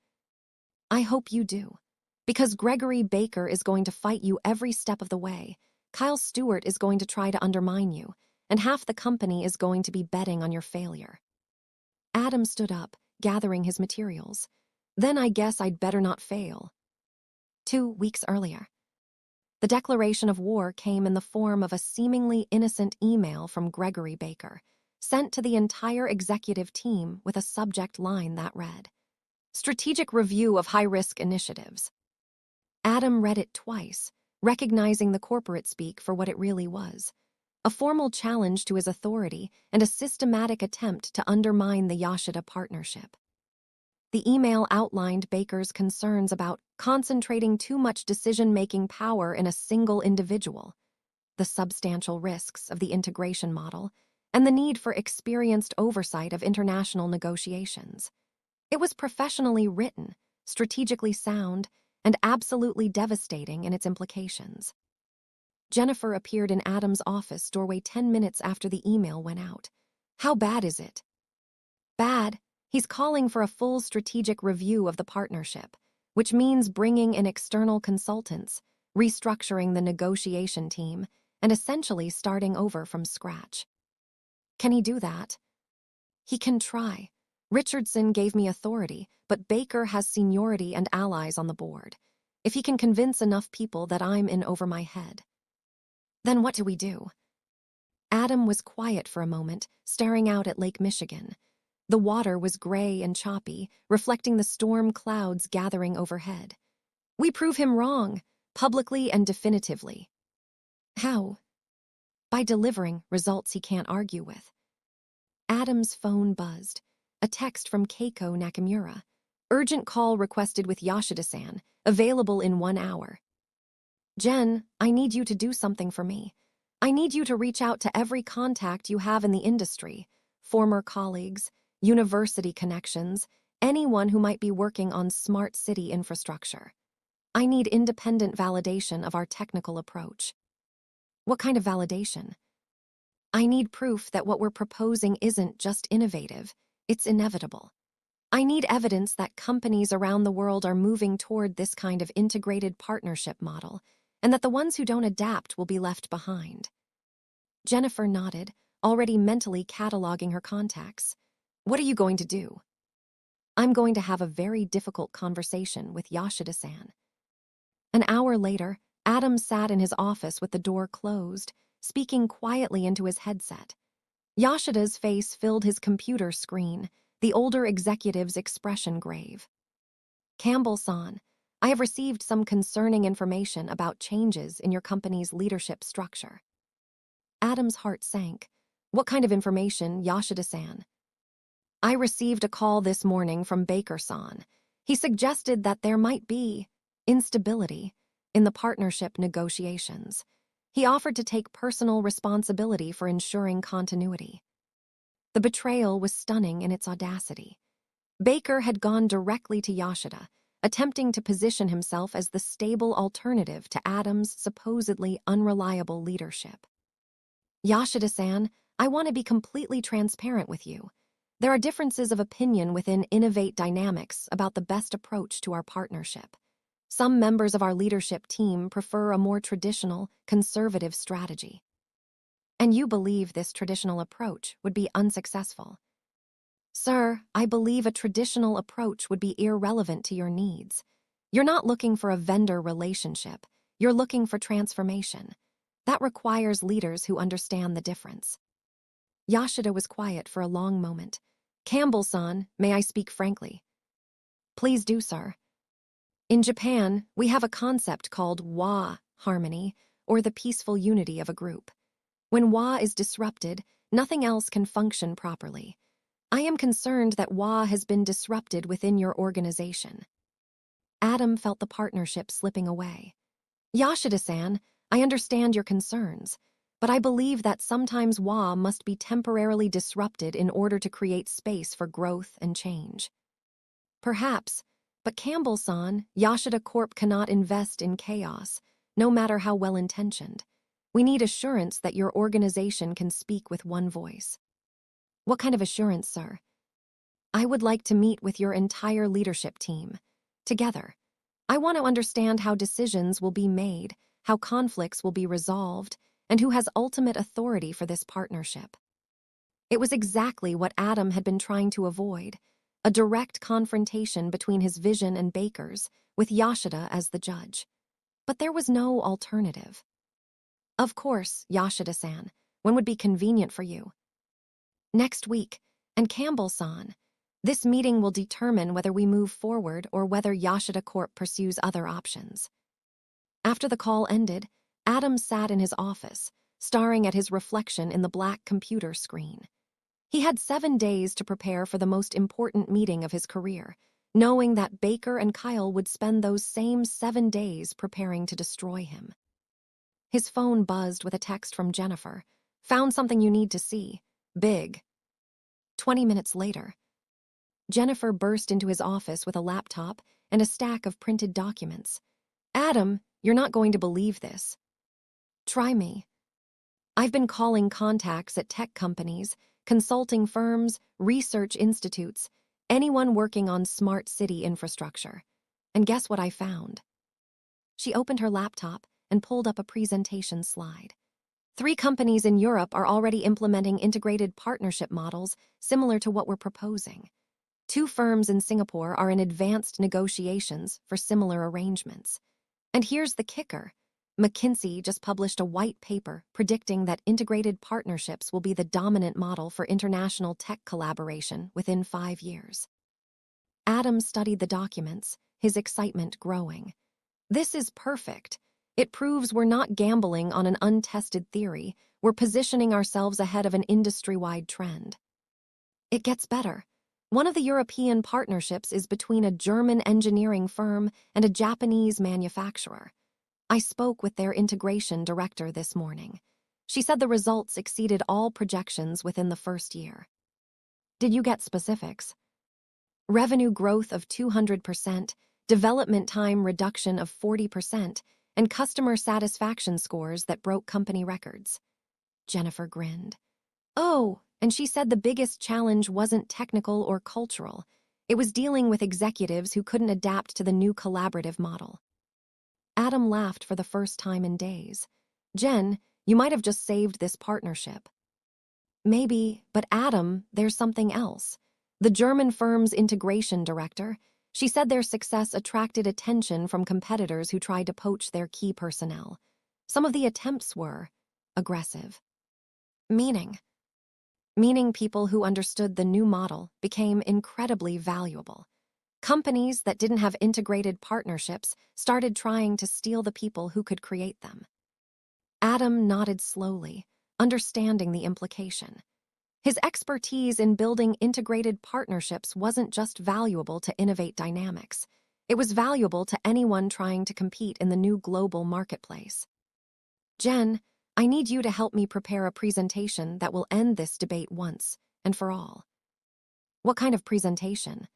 A: I hope you do. Because Gregory Baker is going to fight you every step of the way. Kyle Stewart is going to try to undermine you, and half the company is going to be betting on your failure. Adam stood up, gathering his materials. Then I guess I'd better not fail. 2 weeks earlier. The declaration of war came in the form of a seemingly innocent email from Gregory Baker, sent to the entire executive team with a subject line that read, Strategic Review of High-Risk Initiatives. Adam read it twice, recognizing the corporate speak for what it really was, a formal challenge to his authority and a systematic attempt to undermine the Yashida partnership. The email outlined Baker's concerns about concentrating too much decision-making power in a single individual, the substantial risks of the integration model, and the need for experienced oversight of international negotiations. It was professionally written, strategically sound, and absolutely devastating in its implications. Jennifer appeared in Adam's office doorway 10 minutes after the email went out. How bad is it? Bad. He's calling for a full strategic review of the partnership, which means bringing in external consultants, restructuring the negotiation team, and essentially starting over from scratch. Can he do that? He can try. Richardson gave me authority, but Baker has seniority and allies on the board. If he can convince enough people that I'm in over my head. Then what do we do? Adam was quiet for a moment, staring out at Lake Michigan. The water was gray and choppy, reflecting the storm clouds gathering overhead. We prove him wrong, publicly and definitively. How? By delivering results he can't argue with. Adam's phone buzzed. A text from Keiko Nakamura. Urgent call requested with Yashida-san, available in 1 hour. Jen, I need you to do something for me. I need you to reach out to every contact you have in the industry, former colleagues, university connections, anyone who might be working on smart city infrastructure. I need independent validation of our technical approach. What kind of validation? I need proof that what we're proposing isn't just innovative, It's inevitable. I need evidence that companies around the world are moving toward this kind of integrated partnership model, and that the ones who don't adapt will be left behind. Jennifer nodded, already mentally cataloging her contacts. What are you going to do? I'm going to have a very difficult conversation with Yoshida-san. An hour later, Adam sat in his office with the door closed, speaking quietly into his headset. Yoshida's face filled his computer screen, the older executive's expression grave. Campbell-san, I have received some concerning information about changes in your company's leadership structure. Adam's heart sank. What kind of information, Yoshida-san? I received a call this morning from Baker-san. He suggested that there might be instability in the partnership negotiations. He offered to take personal responsibility for ensuring continuity. The betrayal was stunning in its audacity. Baker had gone directly to Yoshida, attempting to position himself as the stable alternative to Adam's supposedly unreliable leadership. Yoshida-san, I want to be completely transparent with you. There are differences of opinion within Innovate Dynamics about the best approach to our partnership. Some members of our leadership team prefer a more traditional, conservative strategy. And you believe this traditional approach would be unsuccessful. Sir, I believe a traditional approach would be irrelevant to your needs. You're not looking for a vendor relationship. You're looking for transformation. That requires leaders who understand the difference. Yoshida was quiet for a long moment. Campbell-san, may I speak frankly? Please do, sir. In Japan, we have a concept called wa harmony, or the peaceful unity of a group. When wa is disrupted, nothing else can function properly. I am concerned that wa has been disrupted within your organization. Adam felt the partnership slipping away. Yoshida-san, I understand your concerns, but I believe that sometimes wa must be temporarily disrupted in order to create space for growth and change. Perhaps, but Campbell-san, Yoshida Corp cannot invest in chaos, no matter how well-intentioned. We need assurance that your organization can speak with one voice. What kind of assurance, sir? I would like to meet with your entire leadership team. Together. I want to understand how decisions will be made, how conflicts will be resolved, and who has ultimate authority for this partnership. It was exactly what Adam had been trying to avoid, a direct confrontation between his vision and Baker's, with Yoshida as the judge. But there was no alternative. Of course, Yoshida-san, when would be convenient for you? Next week, and Campbell-san, this meeting will determine whether we move forward or whether Yoshida Corp pursues other options. After the call ended, Adam sat in his office, staring at his reflection in the black computer screen. He had 7 days to prepare for the most important meeting of his career, knowing that Baker and Kyle would spend those same 7 days preparing to destroy him. His phone buzzed with a text from Jennifer. Found something you need to see. Big. 20 minutes later, Jennifer burst into his office with a laptop and a stack of printed documents. Adam, you're not going to believe this. Try me. I've been calling contacts at tech companies, consulting firms, research institutes, anyone working on smart city infrastructure. And guess what I found? She opened her laptop and pulled up a presentation slide. 3 companies in Europe are already implementing integrated partnership models similar to what we're proposing. 2 firms in Singapore are in advanced negotiations for similar arrangements. And here's the kicker. McKinsey just published a white paper predicting that integrated partnerships will be the dominant model for international tech collaboration within 5 years. Adam studied the documents, his excitement growing. This is perfect. It proves we're not gambling on an untested theory. We're positioning ourselves ahead of an industry-wide trend. It gets better. One of the European partnerships is between a German engineering firm and a Japanese manufacturer. I spoke with their integration director this morning. She said the results exceeded all projections within the first year. Did you get specifics? Revenue growth of 200%, development time reduction of 40%, and customer satisfaction scores that broke company records. Jennifer grinned. Oh, and she said the biggest challenge wasn't technical or cultural. It was dealing with executives who couldn't adapt to the new collaborative model. Adam laughed for the first time in days. Jen, you might have just saved this partnership. Maybe, but Adam, there's something else. The German firm's integration director, she said their success attracted attention from competitors who tried to poach their key personnel. Some of the attempts were aggressive. Meaning people who understood the new model became incredibly valuable. Companies that didn't have integrated partnerships started trying to steal the people who could create them. Adam nodded slowly, understanding the implication. His expertise in building integrated partnerships wasn't just valuable to Innovate Dynamics. It was valuable to anyone trying to compete in the new global marketplace. Jen, I need you to help me prepare a presentation that will end this debate once and for all. What kind of presentation?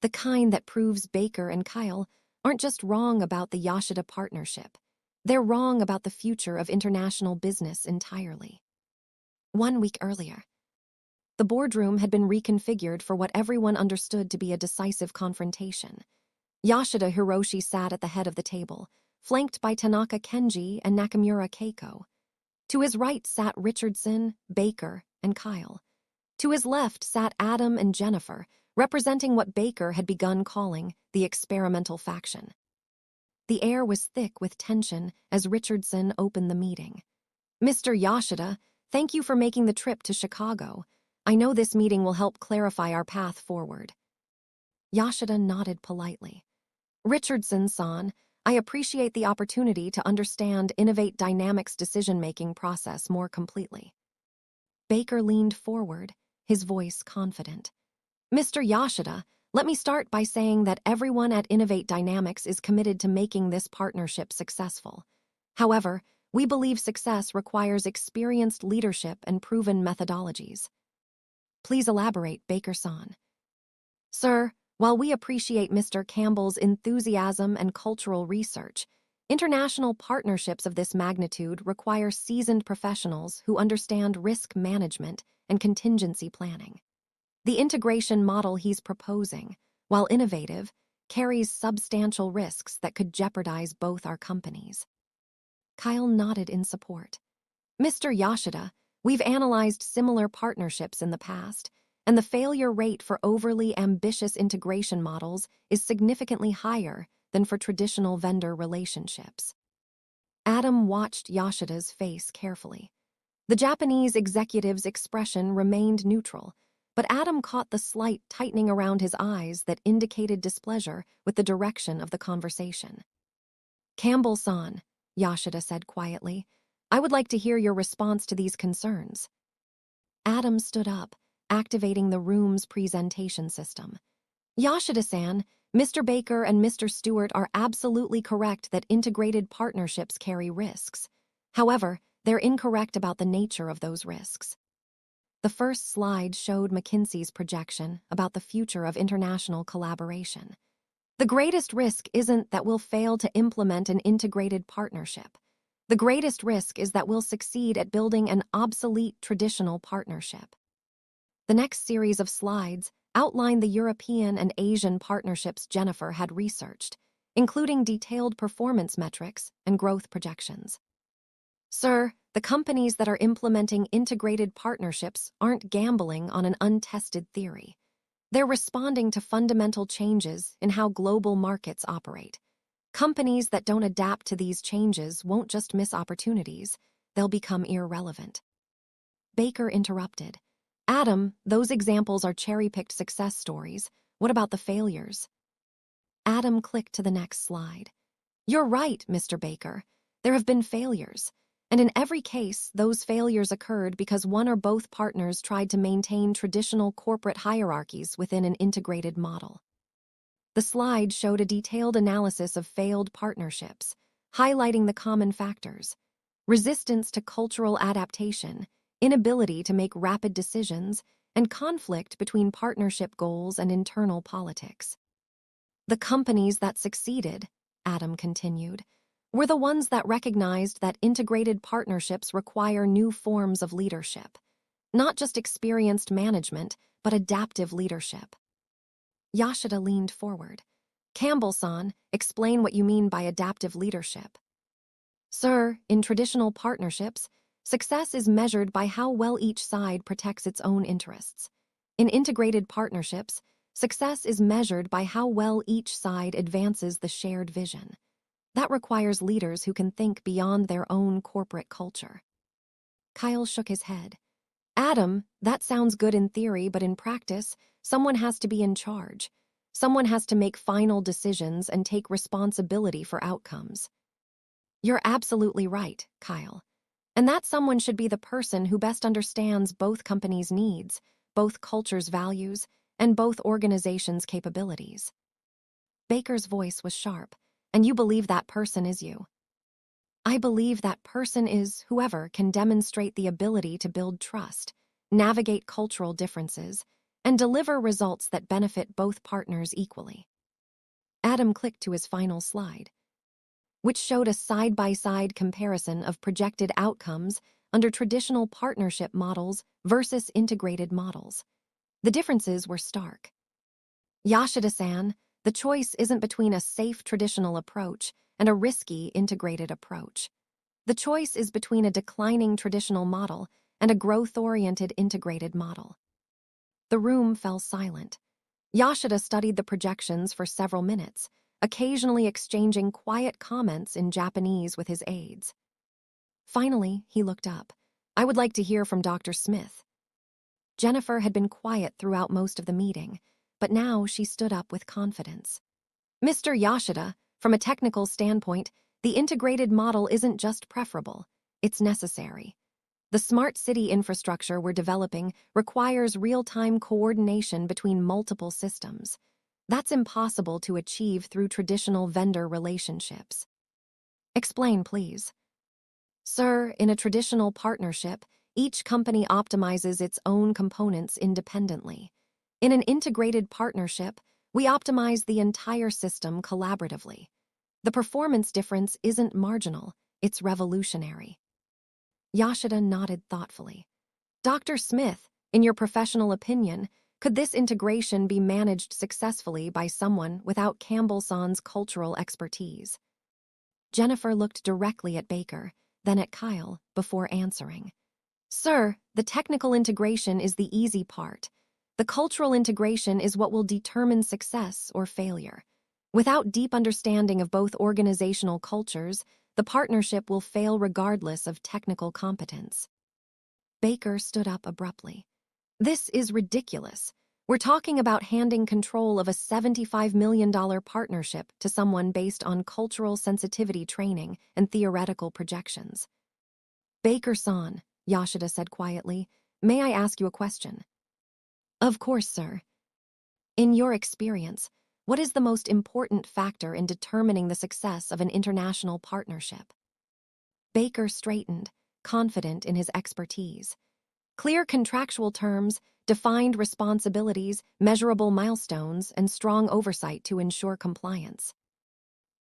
A: The kind that proves Baker and Kyle aren't just wrong about the Yashida partnership. They're wrong about the future of international business entirely. 1 week earlier, the boardroom had been reconfigured for what everyone understood to be a decisive confrontation. Yashida Hiroshi sat at the head of the table, flanked by Tanaka Kenji and Nakamura Keiko. To his right sat Richardson, Baker, and Kyle. To his left sat Adam and Jennifer, representing what Baker had begun calling the experimental faction. The air was thick with tension as Richardson opened the meeting. Mr. Yashida, thank you for making the trip to Chicago. I know this meeting will help clarify our path forward. Yashida nodded politely. Richardson-san, I appreciate the opportunity to understand Innovate Dynamics' decision-making process more completely. Baker leaned forward, his voice confident. Mr. Yashida, let me start by saying that everyone at Innovate Dynamics is committed to making this partnership successful. However, we believe success requires experienced leadership and proven methodologies. Please elaborate, Baker-san. Sir, while we appreciate Mr. Campbell's enthusiasm and cultural research, international partnerships of this magnitude require seasoned professionals who understand risk management and contingency planning. The integration model he's proposing, while innovative, carries substantial risks that could jeopardize both our companies. Kyle nodded in support. Mr. Yashida, we've analyzed similar partnerships in the past, and the failure rate for overly ambitious integration models is significantly higher than for traditional vendor relationships. Adam watched Yashida's face carefully. The Japanese executive's expression remained neutral, but Adam caught the slight tightening around his eyes that indicated displeasure with the direction of the conversation. Campbell-san, Yashida said quietly, I would like to hear your response to these concerns. Adam stood up, activating the room's presentation system. Yashida-san, Mr. Baker and Mr. Stewart are absolutely correct that integrated partnerships carry risks. However, they're incorrect about the nature of those risks. The first slide showed McKinsey's projection about the future of international collaboration. The greatest risk isn't that we'll fail to implement an integrated partnership. The greatest risk is that we'll succeed at building an obsolete traditional partnership. The next series of slides outlined the European and Asian partnerships Jennifer had researched, including detailed performance metrics and growth projections. Sir, the companies that are implementing integrated partnerships aren't gambling on an untested theory. They're responding to fundamental changes in how global markets operate. Companies that don't adapt to these changes won't just miss opportunities, they'll become irrelevant. Baker interrupted. Adam, those examples are cherry-picked success stories. What about the failures? Adam clicked to the next slide. You're right, Mr. Baker. There have been failures. And in every case, those failures occurred because one or both partners tried to maintain traditional corporate hierarchies within an integrated model. The slide showed a detailed analysis of failed partnerships, highlighting the common factors: resistance to cultural adaptation, inability to make rapid decisions, and conflict between partnership goals and internal politics. The companies that succeeded, Adam continued, were the ones that recognized that integrated partnerships require new forms of leadership. Not just experienced management, but adaptive leadership. Yashida leaned forward. Campbell-san, explain what you mean by adaptive leadership. Sir, in traditional partnerships, success is measured by how well each side protects its own interests. In integrated partnerships, success is measured by how well each side advances the shared vision. That requires leaders who can think beyond their own corporate culture. Kyle shook his head. Adam, that sounds good in theory, but in practice, someone has to be in charge. Someone has to make final decisions and take responsibility for outcomes. You're absolutely right, Kyle. And that someone should be the person who best understands both companies' needs, both cultures' values, and both organizations' capabilities. Baker's voice was sharp. And you believe that person is you. I believe that person is whoever can demonstrate the ability to build trust, navigate cultural differences, and deliver results that benefit both partners equally. Adam clicked to his final slide, which showed a side-by-side comparison of projected outcomes under traditional partnership models versus integrated models. The differences were stark. Yashida-san, the choice isn't between a safe traditional approach and a risky integrated approach. The choice is between a declining traditional model and a growth-oriented integrated model. The room fell silent. Yashida studied the projections for several minutes, occasionally exchanging quiet comments in Japanese with his aides. Finally, he looked up. I would like to hear from Dr. Smith. Jennifer had been quiet throughout most of the meeting, but now she stood up with confidence. Mr. Yashida, from a technical standpoint, the integrated model isn't just preferable, it's necessary. The smart city infrastructure we're developing requires real-time coordination between multiple systems. That's impossible to achieve through traditional vendor relationships. Explain, please. Sir, in a traditional partnership, each company optimizes its own components independently. In an integrated partnership, we optimize the entire system collaboratively. The performance difference isn't marginal, it's revolutionary. Yashida nodded thoughtfully. Dr. Smith, in your professional opinion, could this integration be managed successfully by someone without Campbell-san's cultural expertise? Jennifer looked directly at Baker, then at Kyle, before answering. Sir, the technical integration is the easy part. The cultural integration is what will determine success or failure. Without deep understanding of both organizational cultures, the partnership will fail regardless of technical competence. Baker stood up abruptly. This is ridiculous. We're talking about handing control of a $75 million partnership to someone based on cultural sensitivity training and theoretical projections. Baker-san, Yashida said quietly, may I ask you a question? Of course, sir. In your experience, what is the most important factor in determining the success of an international partnership? Baker straightened, confident in his expertise. Clear contractual terms, defined responsibilities, measurable milestones, and strong oversight to ensure compliance.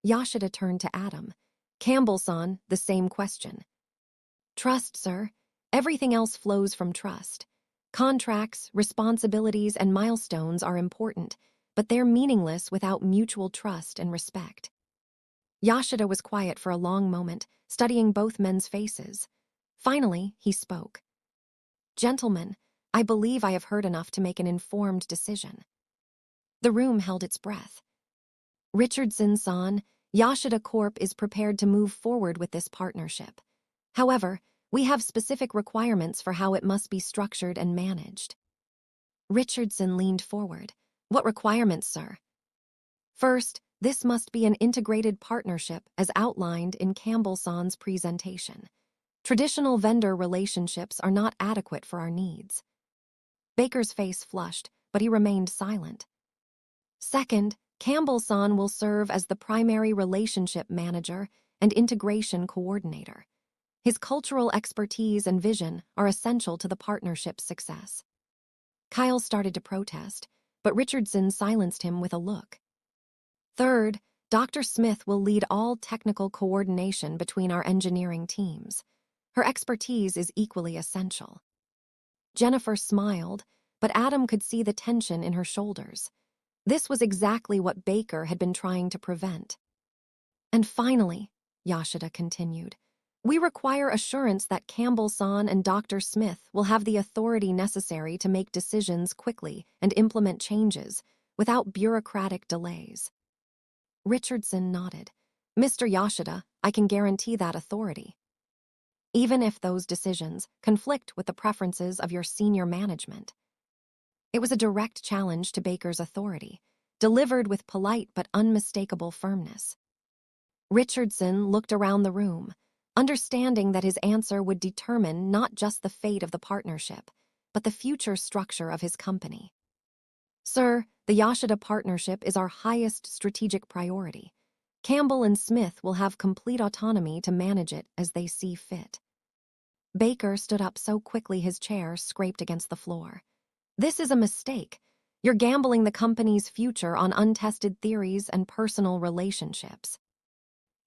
A: Yashida turned to Adam. Campbell-san, the same question. Trust, sir. Everything else flows from trust. Contracts, responsibilities, and milestones are important, but they're meaningless without mutual trust and respect. Yashida was quiet for a long moment, studying both men's faces. Finally, he spoke. Gentlemen, I believe I have heard enough to make an informed decision. The room held its breath. Richardson-san, Yashida Corp is prepared to move forward with this partnership. However, we have specific requirements for how it must be structured and managed. Richardson leaned forward. What requirements, sir? First, this must be an integrated partnership as outlined in Campbell-san's presentation. Traditional vendor relationships are not adequate for our needs. Baker's face flushed, but he remained silent. Second, Campbell-san will serve as the primary relationship manager and integration coordinator. His cultural expertise and vision are essential to the partnership's success. Kyle started to protest, but Richardson silenced him with a look. Third, Dr. Smith will lead all technical coordination between our engineering teams. Her expertise is equally essential. Jennifer smiled, but Adam could see the tension in her shoulders. This was exactly what Baker had been trying to prevent. And finally, Yashida continued, we require assurance that Campbell-san and Dr. Smith will have the authority necessary to make decisions quickly and implement changes without bureaucratic delays. Richardson nodded. Mr. Yashida, I can guarantee that authority. Even if those decisions conflict with the preferences of your senior management. It was a direct challenge to Baker's authority, delivered with polite but unmistakable firmness. Richardson looked around the room, understanding that his answer would determine not just the fate of the partnership, but the future structure of his company. Sir, the Yashida partnership is our highest strategic priority. Campbell and Smith will have complete autonomy to manage it as they see fit. Baker stood up so quickly his chair scraped against the floor. This is a mistake. You're gambling the company's future on untested theories and personal relationships.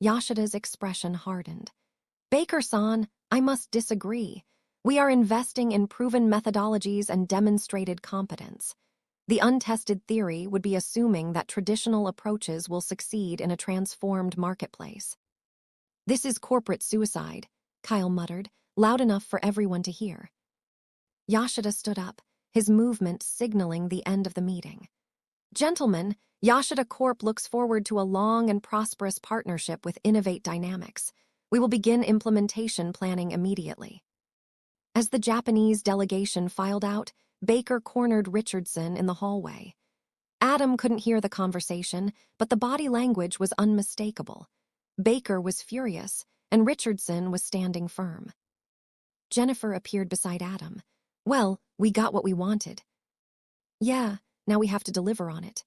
A: Yashida's expression hardened. Baker-san, I must disagree. We are investing in proven methodologies and demonstrated competence. The untested theory would be assuming that traditional approaches will succeed in a transformed marketplace. This is corporate suicide, Kyle muttered, loud enough for everyone to hear. Yashida stood up, his movement signaling the end of the meeting. Gentlemen, Yashida Corp looks forward to a long and prosperous partnership with Innovate Dynamics. We will begin implementation planning immediately. As the Japanese delegation filed out, Baker cornered Richardson in the hallway. Adam couldn't hear the conversation, but the body language was unmistakable. Baker was furious, and Richardson was standing firm. Jennifer appeared beside Adam. Well, we got what we wanted. Yeah, now we have to deliver on it.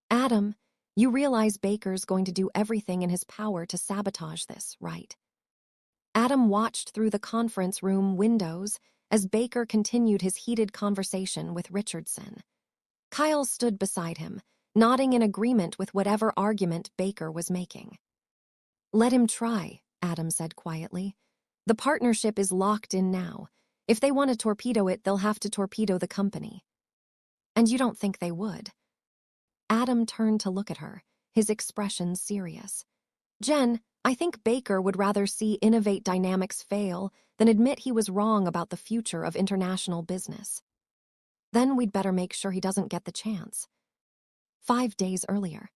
A: Adam, you realize Baker's going to do everything in his power to sabotage this, right? Adam watched through the conference room windows as Baker continued his heated conversation with Richardson. Kyle stood beside him, nodding in agreement with whatever argument Baker was making. Let him try, Adam said quietly. The partnership is locked in now. If they want to torpedo it, they'll have to torpedo the company. And you don't think they would? Adam turned to look at her, his expression serious. Jen, I think Baker would rather see Innovate Dynamics fail than admit he was wrong about the future of international business. Then we'd better make sure he doesn't get the chance. 5 days earlier.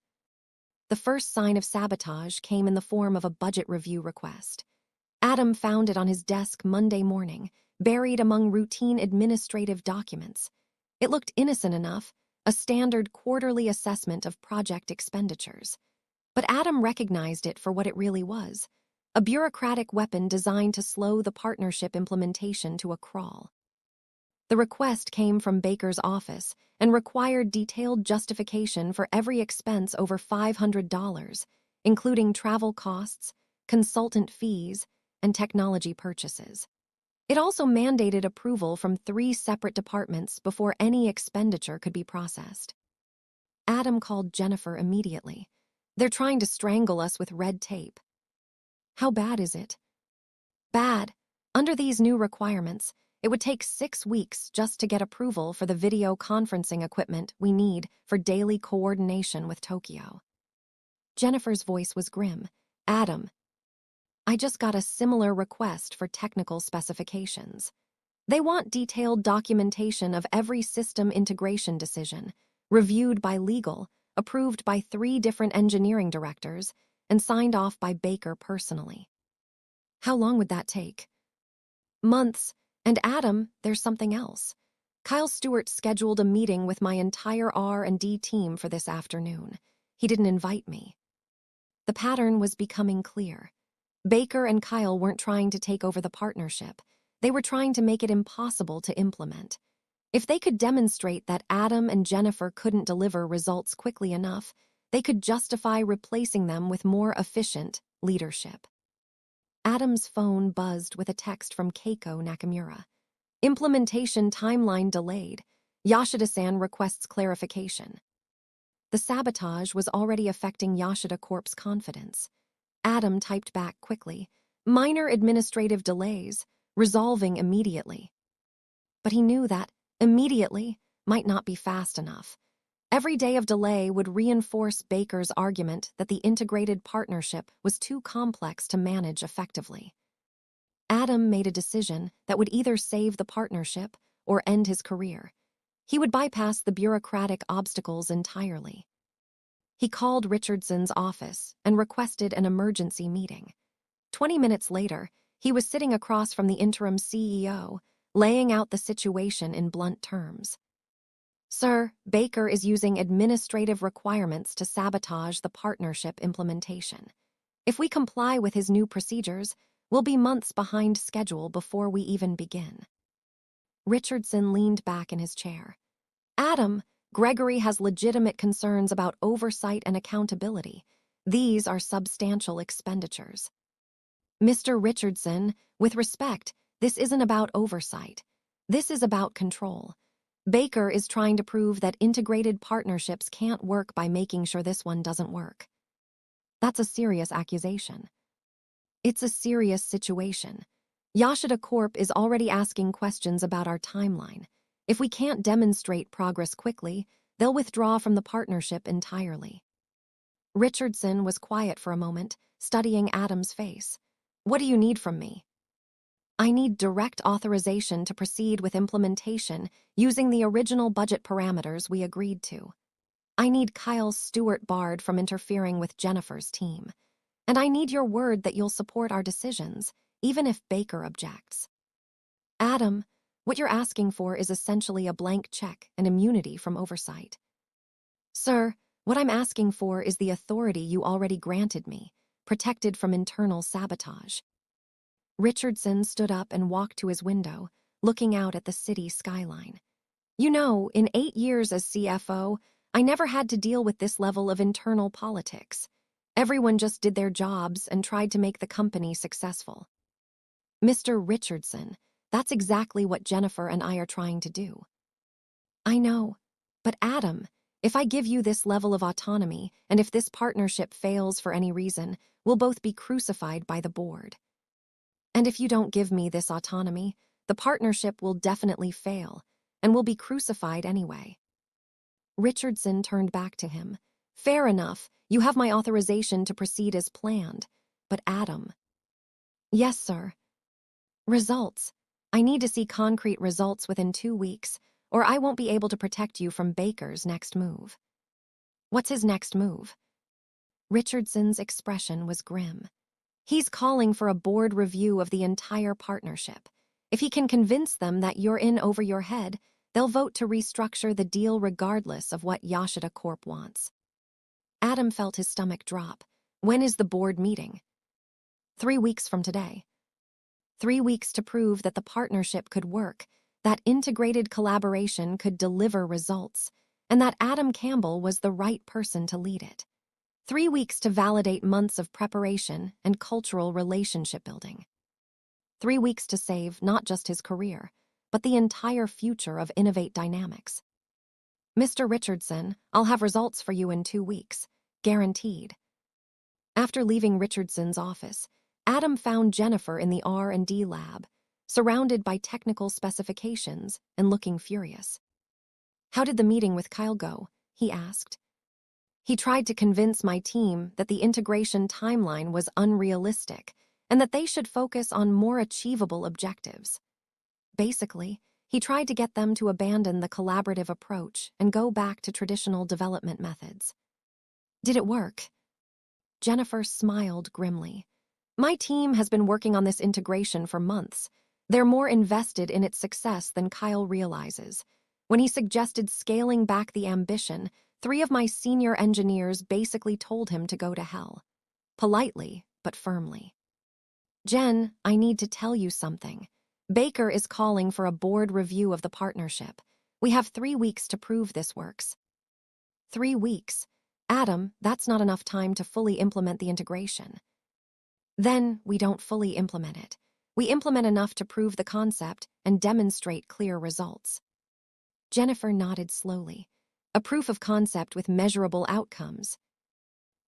A: The first sign of sabotage came in the form of a budget review request. Adam found it on his desk Monday morning, buried among routine administrative documents. It looked innocent enough, a standard quarterly assessment of project expenditures. But Adam recognized it for what it really was, a bureaucratic weapon designed to slow the partnership implementation to a crawl. The request came from Baker's office and required detailed justification for every expense over $500, including travel costs, consultant fees, and technology purchases. It also mandated approval from 3 separate departments before any expenditure could be processed. Adam called Jennifer immediately. They're trying to strangle us with red tape. How bad is it? Bad. Under these new requirements, it would take 6 weeks just to get approval for the video conferencing equipment we need for daily coordination with Tokyo. Jennifer's voice was grim. Adam, I just got a similar request for technical specifications. They want detailed documentation of every system integration decision, reviewed by legal, approved by 3 different engineering directors, and signed off by Baker personally. How long would that take? Months. And Adam, there's something else. Kyle Stewart scheduled a meeting with my entire R&D team for this afternoon. He didn't invite me. The pattern was becoming clear. Baker and Kyle weren't trying to take over the partnership. They were trying to make it impossible to implement. If they could demonstrate that Adam and Jennifer couldn't deliver results quickly enough, they could justify replacing them with more efficient leadership. Adam's phone buzzed with a text from Keiko Nakamura. Implementation timeline delayed. Yashida-san requests clarification. The sabotage was already affecting Yashida Corp's confidence. Adam typed back quickly. Minor administrative delays, resolving immediately. But he knew that immediately might not be fast enough. Every day of delay would reinforce Baker's argument that the integrated partnership was too complex to manage effectively. Adam made a decision that would either save the partnership or end his career. He would bypass the bureaucratic obstacles entirely. He called Richardson's office and requested an emergency meeting. 20 minutes later, he was sitting across from the interim CEO, laying out the situation in blunt terms. Sir, Baker is using administrative requirements to sabotage the partnership implementation. If we comply with his new procedures, we'll be months behind schedule before we even begin. Richardson leaned back in his chair. Adam, Gregory has legitimate concerns about oversight and accountability. These are substantial expenditures. Mr. Richardson, with respect, this isn't about oversight. This is about control. Baker is trying to prove that integrated partnerships can't work by making sure this one doesn't work. That's a serious accusation. It's a serious situation. Yashida Corp is already asking questions about our timeline. If we can't demonstrate progress quickly, they'll withdraw from the partnership entirely. Richardson was quiet for a moment, studying Adam's face. What do you need from me? I need direct authorization to proceed with implementation using the original budget parameters we agreed to. I need Kyle Stewart barred from interfering with Jennifer's team. And I need your word that you'll support our decisions, even if Baker objects. Adam, what you're asking for is essentially a blank check and immunity from oversight. Sir, what I'm asking for is the authority you already granted me, protected from internal sabotage. Richardson stood up and walked to his window, looking out at the city skyline. You know, in 8 years as CFO, I never had to deal with this level of internal politics. Everyone just did their jobs and tried to make the company successful. Mr. Richardson, that's exactly what Jennifer and I are trying to do. I know, but Adam, if I give you this level of autonomy, and if this partnership fails for any reason, we'll both be crucified by the board. And if you don't give me this autonomy, the partnership will definitely fail, and we'll be crucified anyway. Richardson turned back to him. Fair enough, you have my authorization to proceed as planned. But Adam. Yes, sir. Results. I need to see concrete results within 2 weeks, or I won't be able to protect you from Baker's next move. What's his next move? Richardson's expression was grim. He's calling for a board review of the entire partnership. If he can convince them that you're in over your head, they'll vote to restructure the deal regardless of what Yashida Corp wants. Adam felt his stomach drop. When is the board meeting? 3 weeks from today. 3 weeks to prove that the partnership could work, that integrated collaboration could deliver results, and that Adam Campbell was the right person to lead it. 3 weeks to validate months of preparation and cultural relationship building. 3 weeks to save not just his career, but the entire future of Innovate Dynamics. Mr. Richardson, I'll have results for you in 2 weeks, guaranteed. After leaving Richardson's office, Adam found Jennifer in the R&D lab, surrounded by technical specifications and looking furious. How did the meeting with Kyle go? He asked. He tried to convince my team that the integration timeline was unrealistic and that they should focus on more achievable objectives. Basically, he tried to get them to abandon the collaborative approach and go back to traditional development methods. Did it work? Jennifer smiled grimly. My team has been working on this integration for months. They're more invested in its success than Kyle realizes. When he suggested scaling back the ambition, 3 of my senior engineers basically told him to go to hell. Politely, but firmly. Jen, I need to tell you something. Baker is calling for a board review of the partnership. We have 3 weeks to prove this works. 3 weeks? Adam, that's not enough time to fully implement the integration. Then we don't fully implement it. We implement enough to prove the concept and demonstrate clear results. Jennifer nodded slowly. A proof of concept with measurable outcomes.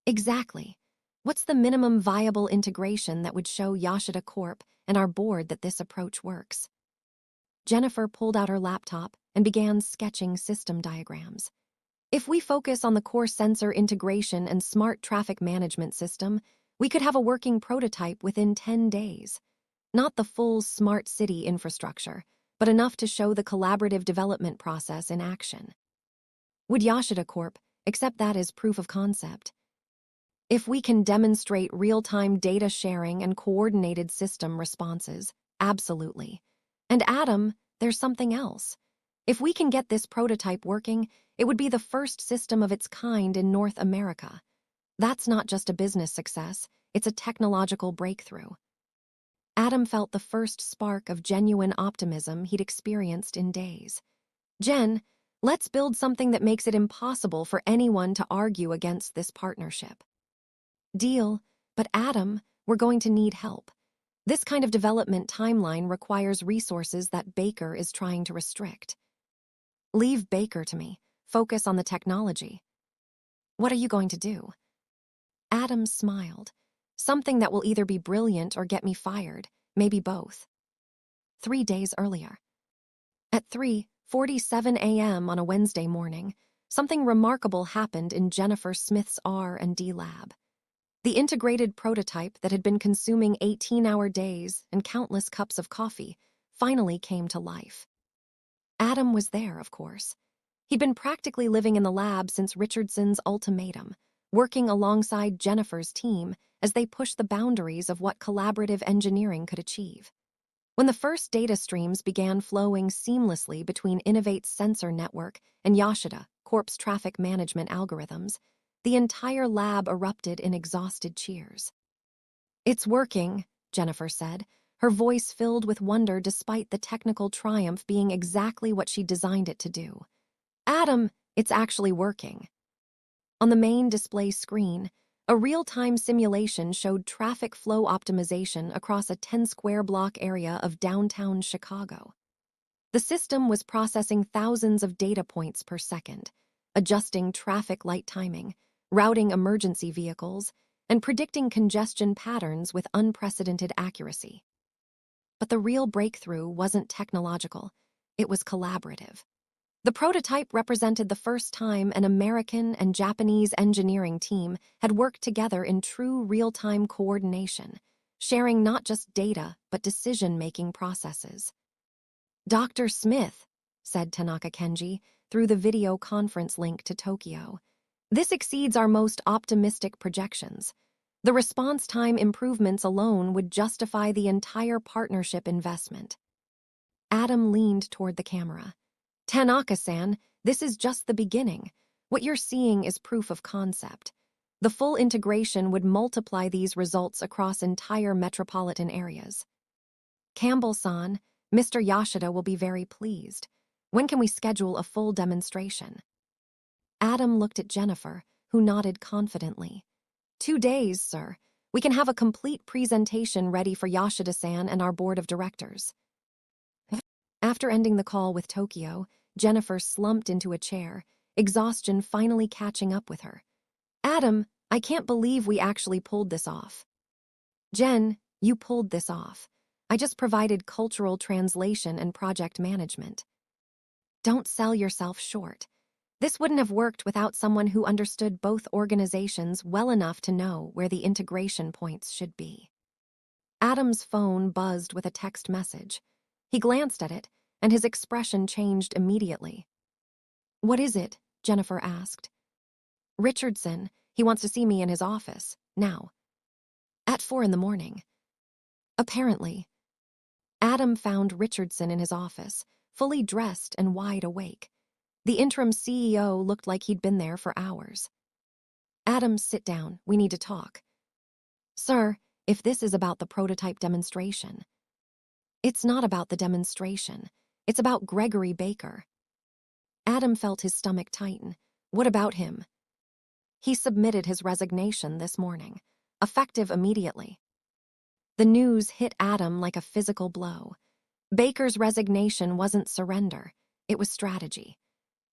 A: Exactly. What's the minimum viable integration that would show Yashida Corp and our board that this approach works? Jennifer pulled out her laptop and began sketching system diagrams. If we focus on the core sensor integration and smart traffic management system, we could have a working prototype within 10 days. Not the full smart city infrastructure, but enough to show the collaborative development process in action. Would Yoshida Corp accept that as proof of concept? If we can demonstrate real-time data sharing and coordinated system responses, absolutely. And Adam, there's something else. If we can get this prototype working, it would be the first system of its kind in North America. That's not just a business success, it's a technological breakthrough. Adam felt the first spark of genuine optimism he'd experienced in days. Jen, let's build something that makes it impossible for anyone to argue against this partnership. Deal, but Adam, we're going to need help. This kind of development timeline requires resources that Baker is trying to restrict. Leave Baker to me. Focus on the technology. What are you going to do? Adam smiled. Something that will either be brilliant or get me fired, maybe both. 3 days earlier. At 3:47 a.m. on a Wednesday morning, something remarkable happened in Jennifer Smith's R&D lab. The integrated prototype that had been consuming 18-hour days and countless cups of coffee finally came to life. Adam was there, of course. He'd been practically living in the lab since Richardson's ultimatum, working alongside Jennifer's team as they pushed the boundaries of what collaborative engineering could achieve. When the first data streams began flowing seamlessly between Innovate's sensor network and Yoshida Corp's traffic management algorithms, the entire lab erupted in exhausted cheers. "It's working," Jennifer said, her voice filled with wonder despite the technical triumph being exactly what she designed it to do. "Adam, it's actually working." On the main display screen, a real-time simulation showed traffic flow optimization across a 10-square block area of downtown Chicago. The system was processing thousands of data points per second, adjusting traffic light timing, routing emergency vehicles, and predicting congestion patterns with unprecedented accuracy. But the real breakthrough wasn't technological, it was collaborative. The prototype represented the first time an American and Japanese engineering team had worked together in true real-time coordination, sharing not just data but decision-making processes. "Dr. Smith," said Tanaka Kenji through the video conference link to Tokyo, "this exceeds our most optimistic projections. The response time improvements alone would justify the entire partnership investment." Adam leaned toward the camera. "Tanaka-san, this is just the beginning. What you're seeing is proof of concept. The full integration would multiply these results across entire metropolitan areas. Campbell-san, Mr. Yoshida will be very pleased. When can we schedule a full demonstration?" Adam looked at Jennifer, who nodded confidently. 2 days, sir. We can have a complete presentation ready for Yoshida-san and our board of directors." After ending the call with Tokyo, Jennifer slumped into a chair, exhaustion finally catching up with her. "Adam, I can't believe we actually pulled this off." "Jen, you pulled this off. I just provided cultural translation and project management." "Don't sell yourself short. This wouldn't have worked without someone who understood both organizations well enough to know where the integration points should be." Adam's phone buzzed with a text message. He glanced at it, and his expression changed immediately. "What is it?" Jennifer asked. "Richardson. He wants to see me in his office, now. At 4 in the morning. Apparently." Adam found Richardson in his office, fully dressed and wide awake. The interim CEO looked like he'd been there for hours. "Adam, sit down. We need to talk." "Sir, if this is about the prototype demonstration." "It's not about the demonstration. It's about Gregory Baker." Adam felt his stomach tighten. What about him? "He submitted his resignation this morning, effective immediately." The news hit Adam like a physical blow. Baker's resignation wasn't surrender, it was strategy.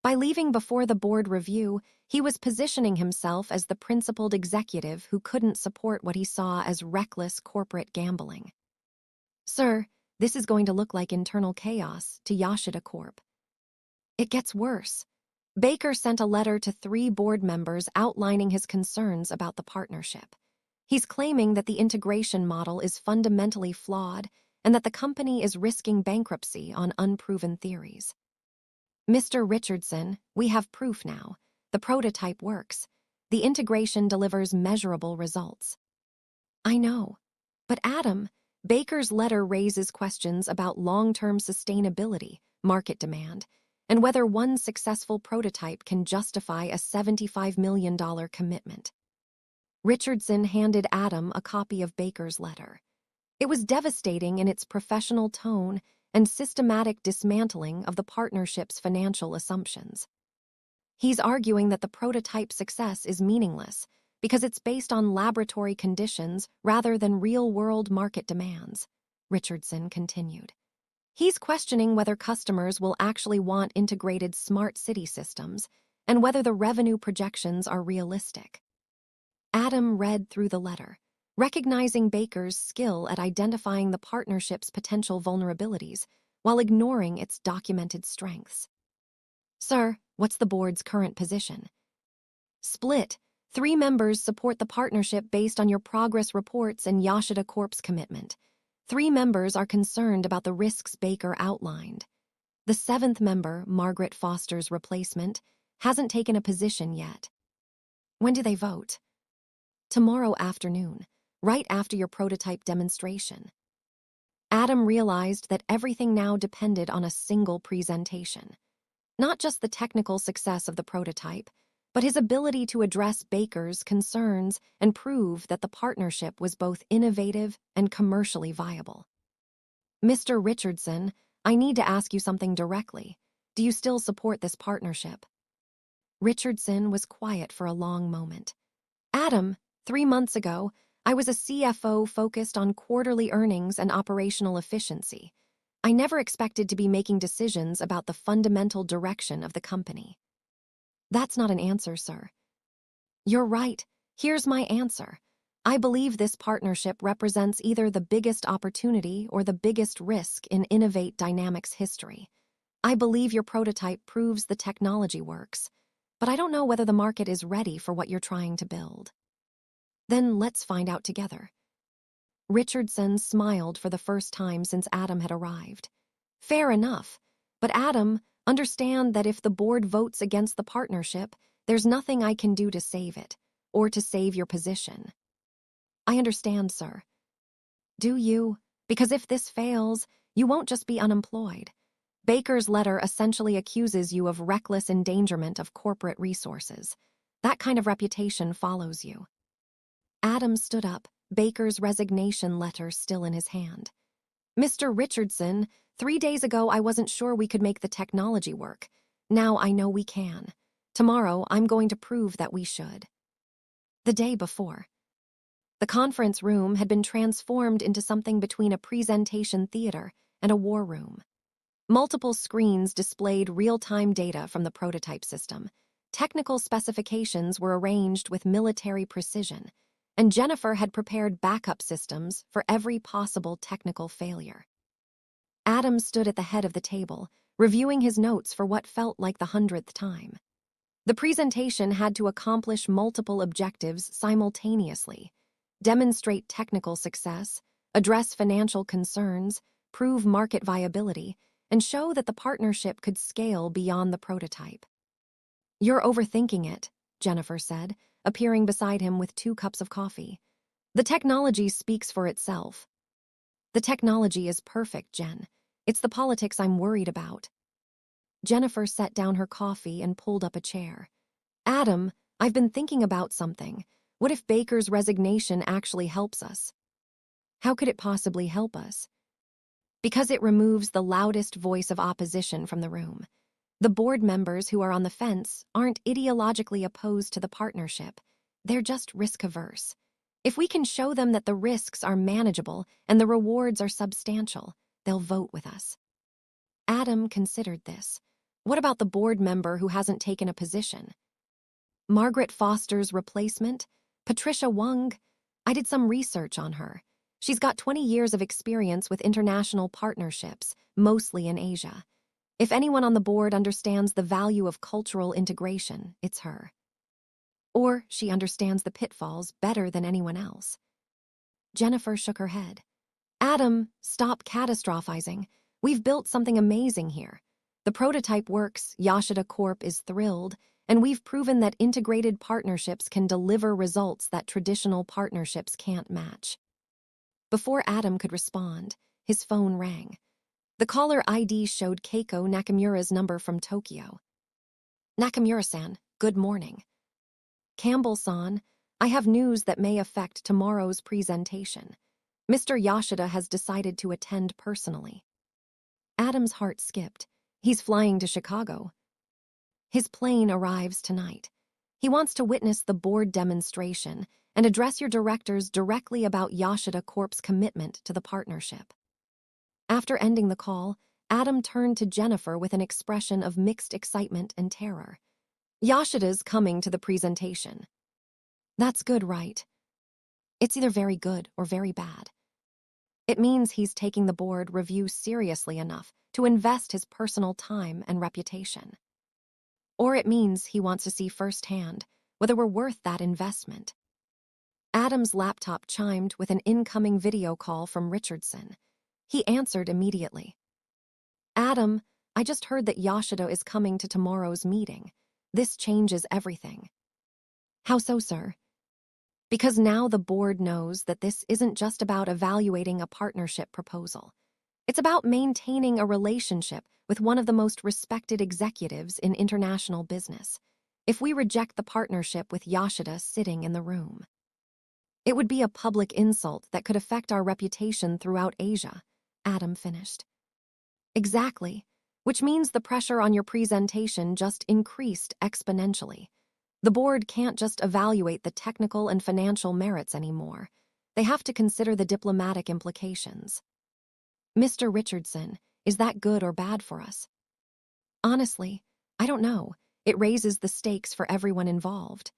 A: By leaving before the board review, he was positioning himself as the principled executive who couldn't support what he saw as reckless corporate gambling. "Sir, This is going to look like internal chaos to Yoshida Corp. It gets worse. Baker sent a letter to 3 board members outlining his concerns about the partnership. He's claiming that the integration model is fundamentally flawed and that the company is risking bankruptcy on unproven theories. Mr. Richardson, we have proof now. The prototype works. The integration delivers measurable results. I know. But Adam, Baker's letter raises questions about long-term sustainability, market demand, and whether one successful prototype can justify a $75 million commitment. Richardson handed Adam a copy of Baker's letter. It was devastating in its professional tone and systematic dismantling of the partnership's financial assumptions. He's arguing that the prototype success is meaningless because it's based on laboratory conditions rather than real-world market demands, Richardson continued. He's questioning whether customers will actually want integrated smart city systems and whether the revenue projections are realistic. Adam read through the letter, recognizing Baker's skill at identifying the partnership's potential vulnerabilities while ignoring its documented strengths. Sir, what's the board's current position? Split. 3 members support the partnership based on your progress reports and Yoshida Corp's commitment. 3 members are concerned about the risks Baker outlined. The 7th member, Margaret Foster's replacement, hasn't taken a position yet. When do they vote? Tomorrow afternoon, right after your prototype demonstration. Adam realized that everything now depended on a single presentation. Not just the technical success of the prototype, but his ability to address Baker's concerns and prove that the partnership was both innovative and commercially viable. Mr. Richardson, I need to ask you something directly. Do you still support this partnership? Richardson was quiet for a long moment. Adam, 3 months ago, I was a CFO focused on quarterly earnings and operational efficiency. I never expected to be making decisions about the fundamental direction of the company. That's not an answer, sir. You're right. Here's my answer. I believe this partnership represents either the biggest opportunity or the biggest risk in Innovate Dynamics history. I believe your prototype proves the technology works, but I don't know whether the market is ready for what you're trying to build. Then let's find out together. Richardson smiled for the first time since Adam had arrived. Fair enough, but Adam, understand that if the board votes against the partnership, there's nothing I can do to save it, or to save your position. I understand, sir. Do you? Because if this fails, you won't just be unemployed. Baker's letter essentially accuses you of reckless endangerment of corporate resources. That kind of reputation follows you. Adam stood up, Baker's resignation letter still in his hand. Mr. Richardson, 3 days ago I wasn't sure we could make the technology work. Now I know we can. Tomorrow I'm going to prove that we should. The day before, the conference room had been transformed into something between a presentation theater and a war room. Multiple screens displayed real-time data from the prototype system. Technical specifications were arranged with military precision, and Jennifer had prepared backup systems for every possible technical failure. Adam stood at the head of the table, reviewing his notes for what felt like the 100th time. The presentation had to accomplish multiple objectives simultaneously: demonstrate technical success, address financial concerns, prove market viability, and show that the partnership could scale beyond the prototype. You're overthinking it, Jennifer said, appearing beside him with 2 cups of coffee. The technology speaks for itself. The technology is perfect, Jen. It's the politics I'm worried about. Jennifer set down her coffee and pulled up a chair. Adam, I've been thinking about something. What if Baker's resignation actually helps us? How could it possibly help us? Because it removes the loudest voice of opposition from the room. The board members who are on the fence aren't ideologically opposed to the partnership. They're just risk-averse. If we can show them that the risks are manageable and the rewards are substantial, they'll vote with us. Adam considered this. What about the board member who hasn't taken a position? Margaret Foster's replacement? Patricia Wung? I did some research on her. She's got 20 years of experience with international partnerships, mostly in Asia. If anyone on the board understands the value of cultural integration, it's her. Or she understands the pitfalls better than anyone else. Jennifer shook her head. Adam, stop catastrophizing. We've built something amazing here. The prototype works, Yoshida Corp is thrilled, and we've proven that integrated partnerships can deliver results that traditional partnerships can't match. Before Adam could respond, his phone rang. The caller ID showed Keiko Nakamura's number from Tokyo. Nakamura-san, good morning. Campbell-san, I have news that may affect tomorrow's presentation. Mr. Yoshida has decided to attend personally. Adam's heart skipped. He's flying to Chicago. His plane arrives tonight. He wants to witness the board demonstration and address your directors directly about Yoshida Corp's commitment to the partnership. After ending the call, Adam turned to Jennifer with an expression of mixed excitement and terror. Yoshida's coming to the presentation. That's good, right? It's either very good or very bad. It means he's taking the board review seriously enough to invest his personal time and reputation. Or it means he wants to see firsthand whether we're worth that investment. Adam's laptop chimed with an incoming video call from Richardson. He answered immediately. Adam, I just heard that Yoshida is coming to tomorrow's meeting. This changes everything. How so, sir? Because now the board knows that this isn't just about evaluating a partnership proposal. It's about maintaining a relationship with one of the most respected executives in international business. If we reject the partnership with Yoshida sitting in the room, it would be a public insult that could affect our reputation throughout Asia, Adam finished. Exactly, which means the pressure on your presentation just increased exponentially. The board can't just evaluate the technical and financial merits anymore. They have to consider the diplomatic implications. Mr. Richardson, is that good or bad for us? Honestly, I don't know. It raises the stakes for everyone involved.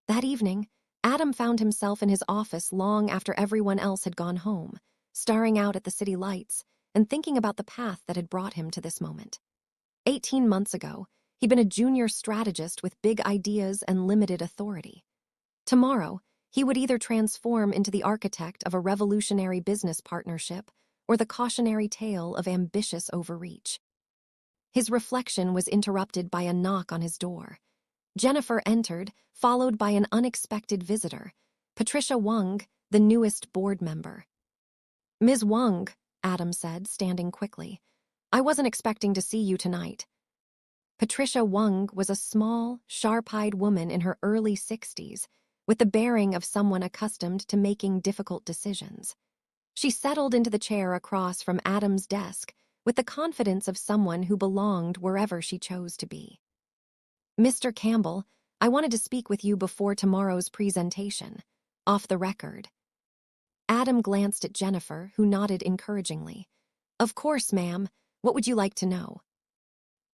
A: That evening, Adam found himself in his office long after everyone else had gone home, staring out at the city lights and thinking about the path that had brought him to this moment. 18 months ago, he'd been a junior strategist with big ideas and limited authority. Tomorrow, he would either transform into the architect of a revolutionary business partnership or the cautionary tale of ambitious overreach. His reflection was interrupted by a knock on his door. Jennifer entered, followed by an unexpected visitor, Patricia Wang, the newest board member. Ms. Wang, Adam said, standing quickly, I wasn't expecting to see you tonight. Patricia Wang was a small, sharp-eyed woman in her early 60s, with the bearing of someone accustomed to making difficult decisions. She settled into the chair across from Adam's desk with the confidence of someone who belonged wherever she chose to be. Mr. Campbell, I wanted to speak with you before tomorrow's presentation. Off the record. Adam glanced at Jennifer, who nodded encouragingly. Of course, ma'am. What would you like to know?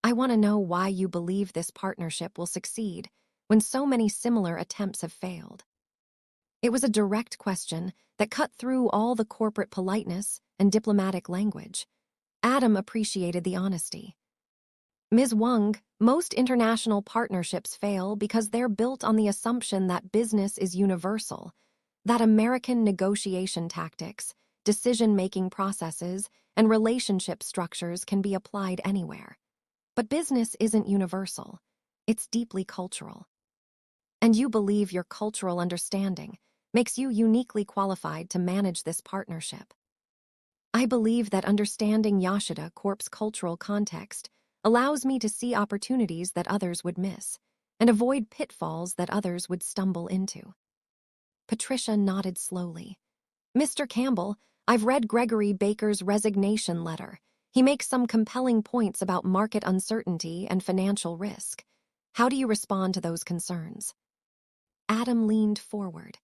A: I want to know why you believe this partnership will succeed when so many similar attempts have failed. It was a direct question that cut through all the corporate politeness and diplomatic language. Adam appreciated the honesty. Ms. Wang, most international partnerships fail because they're built on the assumption that business is universal, that American negotiation tactics, decision-making processes, and relationship structures can be applied anywhere. But business isn't universal. It's deeply cultural. And you believe your cultural understanding makes you uniquely qualified to manage this partnership. I believe that understanding Yoshida Corp's cultural context allows me to see opportunities that others would miss and avoid pitfalls that others would stumble into. Patricia nodded slowly. Mr. Campbell, I've read Gregory Baker's resignation letter. He makes some compelling points about market uncertainty and financial risk. How do you respond to those concerns? Adam leaned forward.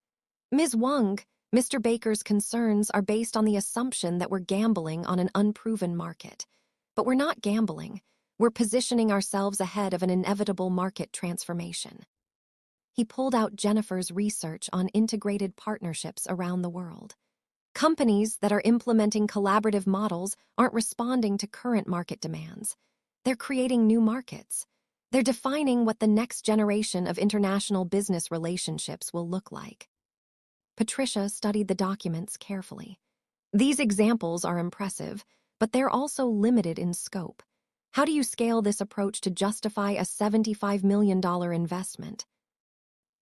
A: Ms. Wang, Mr. Baker's concerns are based on the assumption that we're gambling on an unproven market. But we're not gambling. We're positioning ourselves ahead of an inevitable market transformation. He pulled out Jennifer's research on integrated partnerships around the world. Companies that are implementing collaborative models aren't responding to current market demands. They're creating new markets. They're defining what the next generation of international business relationships will look like. Patricia studied the documents carefully. These examples are impressive, but they're also limited in scope. How do you scale this approach to justify a $75 million investment?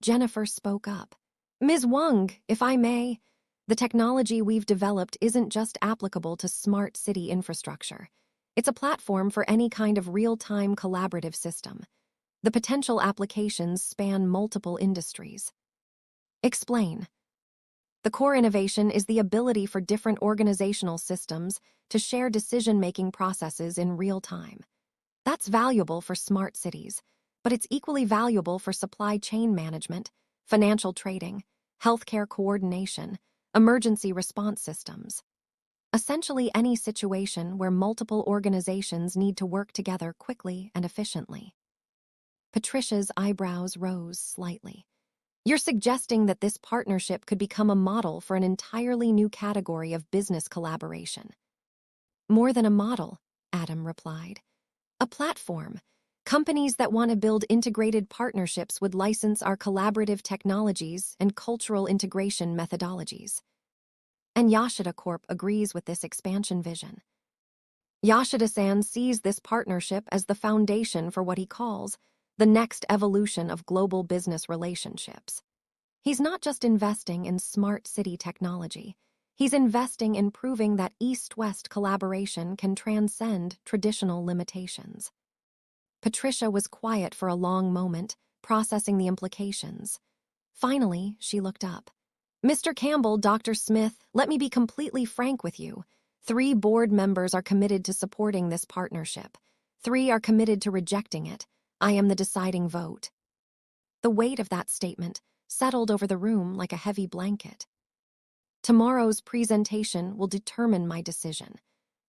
A: Jennifer spoke up. Ms. Wang, if I may, the technology we've developed isn't just applicable to smart city infrastructure. It's a platform for any kind of real-time collaborative system. The potential applications span multiple industries. Explain. The core innovation is the ability for different organizational systems to share decision-making processes in real time. That's valuable for smart cities, but it's equally valuable for supply chain management, financial trading, healthcare coordination, emergency response systems. Essentially any situation where multiple organizations need to work together quickly and efficiently. Patricia's eyebrows rose slightly. You're suggesting that this partnership could become a model for an entirely new category of business collaboration. More than a model, Adam replied. A platform. Companies that want to build integrated partnerships would license our collaborative technologies and cultural integration methodologies. And Yashida Corp agrees with this expansion vision. Yashida-san sees this partnership as the foundation for what he calls the next evolution of global business relationships. He's not just investing in smart city technology. He's investing in proving that East-West collaboration can transcend traditional limitations. Patricia was quiet for a long moment, processing the implications. Finally, she looked up. Mr. Campbell, Dr. Smith, let me be completely frank with you. 3 board members are committed to supporting this partnership. 3 are committed to rejecting it. I am the deciding vote. The weight of that statement settled over the room like a heavy blanket. Tomorrow's presentation will determine my decision.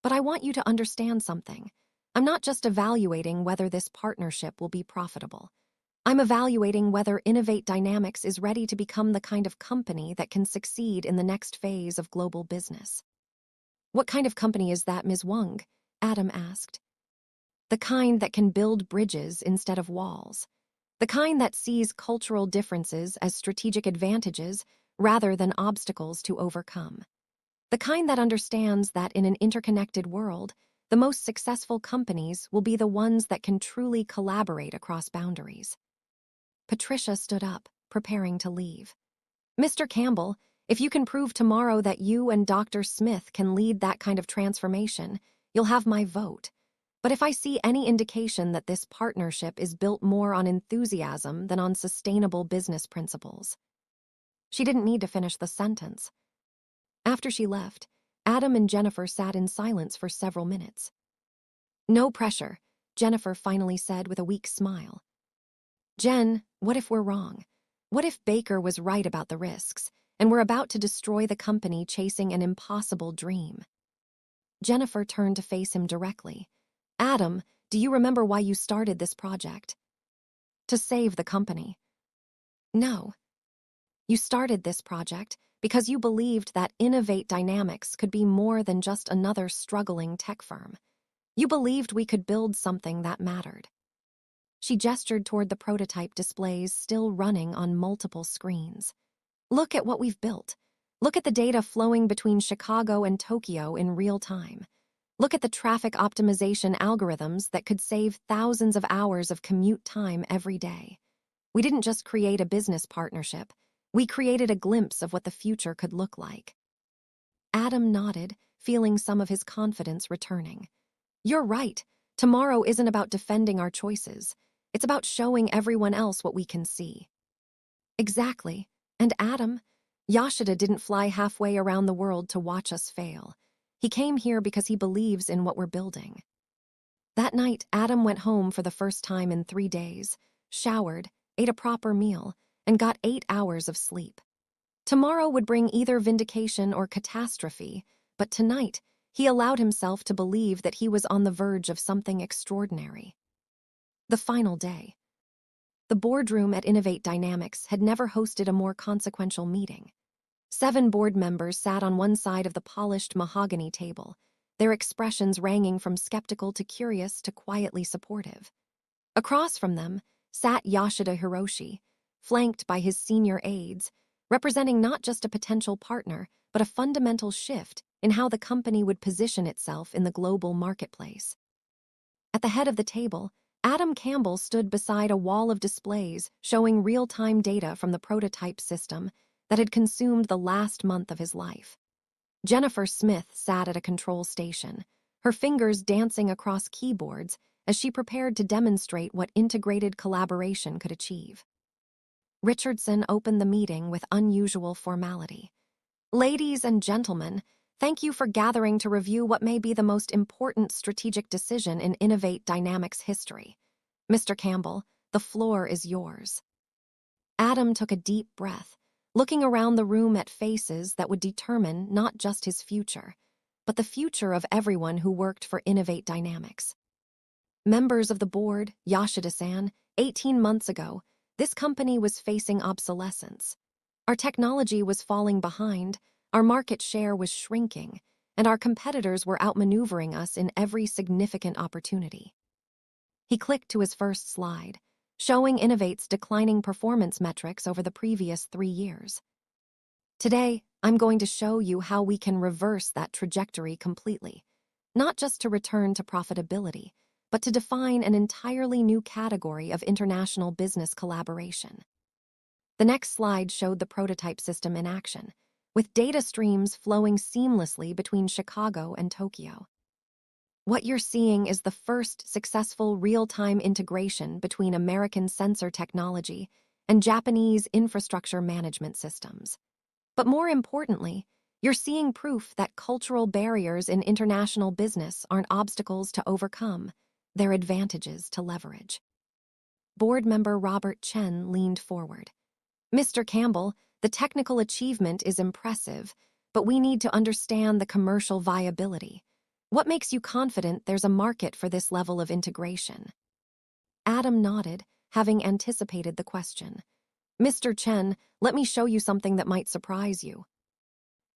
A: But I want you to understand something. I'm not just evaluating whether this partnership will be profitable. I'm evaluating whether Innovate Dynamics is ready to become the kind of company that can succeed in the next phase of global business. What kind of company is that, Ms. Wang? Adam asked. The kind that can build bridges instead of walls. The kind that sees cultural differences as strategic advantages rather than obstacles to overcome. The kind that understands that in an interconnected world, the most successful companies will be the ones that can truly collaborate across boundaries. Patricia stood up, preparing to leave. Mr. Campbell, if you can prove tomorrow that you and Dr. Smith can lead that kind of transformation, you'll have my vote. But if I see any indication that this partnership is built more on enthusiasm than on sustainable business principles. She didn't need to finish the sentence. After she left, Adam and Jennifer sat in silence for several minutes. No pressure, Jennifer finally said with a weak smile. Jen, what if we're wrong? What if Baker was right about the risks, and we're about to destroy the company chasing an impossible dream? Jennifer turned to face him directly. Adam, do you remember why you started this project? To save the company. No. You started this project because you believed that Innovate Dynamics could be more than just another struggling tech firm. You believed we could build something that mattered. She gestured toward the prototype displays still running on multiple screens. Look at what we've built. Look at the data flowing between Chicago and Tokyo in real time. Look at the traffic optimization algorithms that could save thousands of hours of commute time every day. We didn't just create a business partnership. We created a glimpse of what the future could look like. Adam nodded, feeling some of his confidence returning. You're right. Tomorrow isn't about defending our choices. It's about showing everyone else what we can see. Exactly. And Adam, Yashida didn't fly halfway around the world to watch us fail. He came here because he believes in what we're building. That night, Adam went home for the first time in 3 days, showered, ate a proper meal, and got 8 hours of sleep. Tomorrow would bring either vindication or catastrophe, but tonight, he allowed himself to believe that he was on the verge of something extraordinary. The final day. The boardroom at Innovate Dynamics had never hosted a more consequential meeting. 7 board members sat on one side of the polished mahogany table, their expressions ranging from skeptical to curious to quietly supportive. Across from them sat Yoshida Hiroshi, flanked by his senior aides, representing not just a potential partner, but a fundamental shift in how the company would position itself in the global marketplace. At the head of the table, Adam Campbell stood beside a wall of displays showing real-time data from the prototype system that had consumed the last month of his life. Jennifer Smith sat at a control station, her fingers dancing across keyboards as she prepared to demonstrate what integrated collaboration could achieve. Richardson opened the meeting with unusual formality. Ladies and gentlemen, thank you for gathering to review what may be the most important strategic decision in Innovate Dynamics history. Mr. Campbell, the floor is yours. Adam took a deep breath, looking around the room at faces that would determine not just his future, but the future of everyone who worked for Innovate Dynamics. Members of the board, Yoshida-san, 18 months ago, this company was facing obsolescence. Our technology was falling behind, our market share was shrinking, and our competitors were outmaneuvering us in every significant opportunity. He clicked to his first slide, showing Innovate's declining performance metrics over the previous 3 years. Today, I'm going to show you how we can reverse that trajectory completely, not just to return to profitability, but to define an entirely new category of international business collaboration. The next slide showed the prototype system in action, with data streams flowing seamlessly between Chicago and Tokyo. What you're seeing is the first successful real-time integration between American sensor technology and Japanese infrastructure management systems. But more importantly, you're seeing proof that cultural barriers in international business aren't obstacles to overcome, they're advantages to leverage. Board member Robert Chen leaned forward. Mr. Campbell, the technical achievement is impressive, but we need to understand the commercial viability. What makes you confident there's a market for this level of integration? Adam nodded, having anticipated the question. Mr. Chen, let me show you something that might surprise you.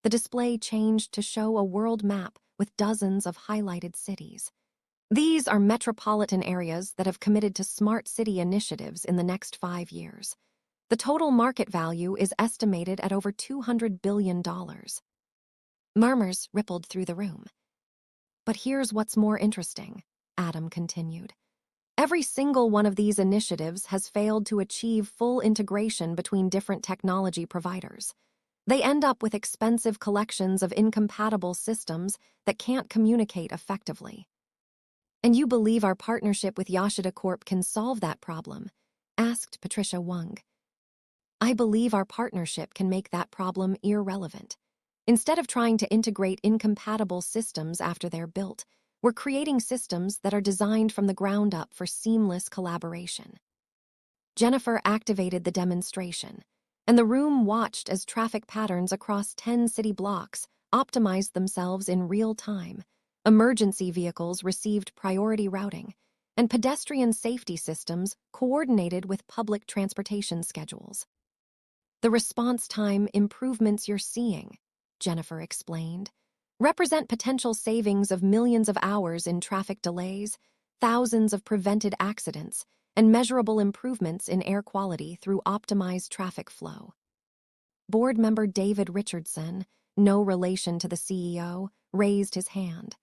A: The display changed to show a world map with dozens of highlighted cities. These are metropolitan areas that have committed to smart city initiatives in the next 5 years. The total market value is estimated at over $200 billion. Murmurs rippled through the room. But here's what's more interesting, Adam continued. Every single one of these initiatives has failed to achieve full integration between different technology providers. They end up with expensive collections of incompatible systems that can't communicate effectively. And you believe our partnership with Yoshida Corp can solve that problem? Asked Patricia Wung. I believe our partnership can make that problem irrelevant. Instead of trying to integrate incompatible systems after they're built, we're creating systems that are designed from the ground up for seamless collaboration. Jennifer activated the demonstration, and the room watched as traffic patterns across 10 city blocks optimized themselves in real time. Emergency vehicles received priority routing, and pedestrian safety systems coordinated with public transportation schedules. The response time improvements you're seeing, Jennifer explained, represent potential savings of millions of hours in traffic delays, thousands of prevented accidents, and measurable improvements in air quality through optimized traffic flow. Board member David Richardson, no relation to the CEO, raised his hand.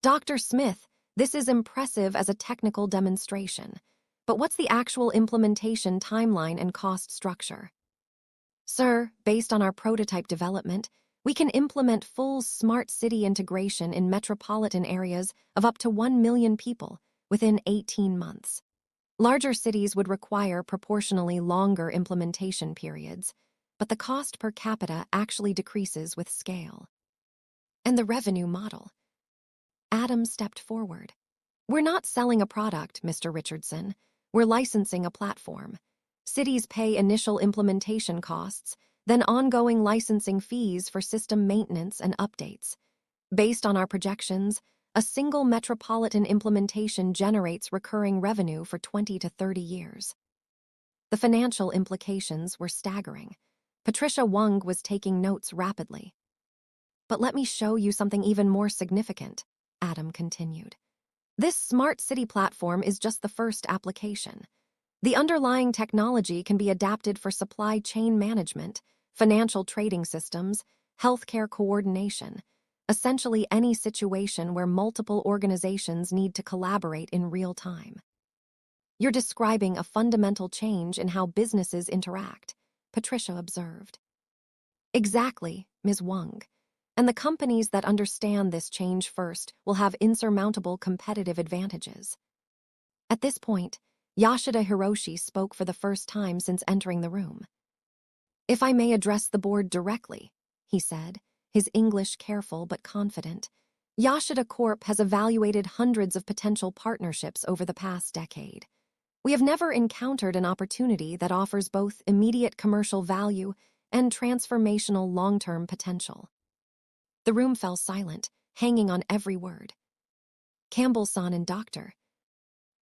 A: Dr. Smith, this is impressive as a technical demonstration, but what's the actual implementation timeline and cost structure? Sir, based on our prototype development, we can implement full smart city integration in metropolitan areas of up to 1 million people within 18 months. Larger cities would require proportionally longer implementation periods, but the cost per capita actually decreases with scale. And the revenue model. Adam stepped forward. We're not selling a product, Mr. Richardson. We're licensing a platform. Cities pay initial implementation costs, then ongoing licensing fees for system maintenance and updates. Based on our projections, a single metropolitan implementation generates recurring revenue for 20 to 30 years. The financial implications were staggering. Patricia Wang was taking notes rapidly. But let me show you something even more significant, Adam continued. This smart city platform is just the first application. The underlying technology can be adapted for supply chain management, financial trading systems, healthcare coordination, essentially any situation where multiple organizations need to collaborate in real time. You're describing a fundamental change in how businesses interact, Patricia observed. Exactly, Ms. Wang. And the companies that understand this change first will have insurmountable competitive advantages. At this point, Yashida Hiroshi spoke for the first time since entering the room. If I may address the board directly, he said, his English careful but confident, Yashida Corp has evaluated hundreds of potential partnerships over the past decade. We have never encountered an opportunity that offers both immediate commercial value and transformational long-term potential. The room fell silent, hanging on every word. Campbell-san and Dr.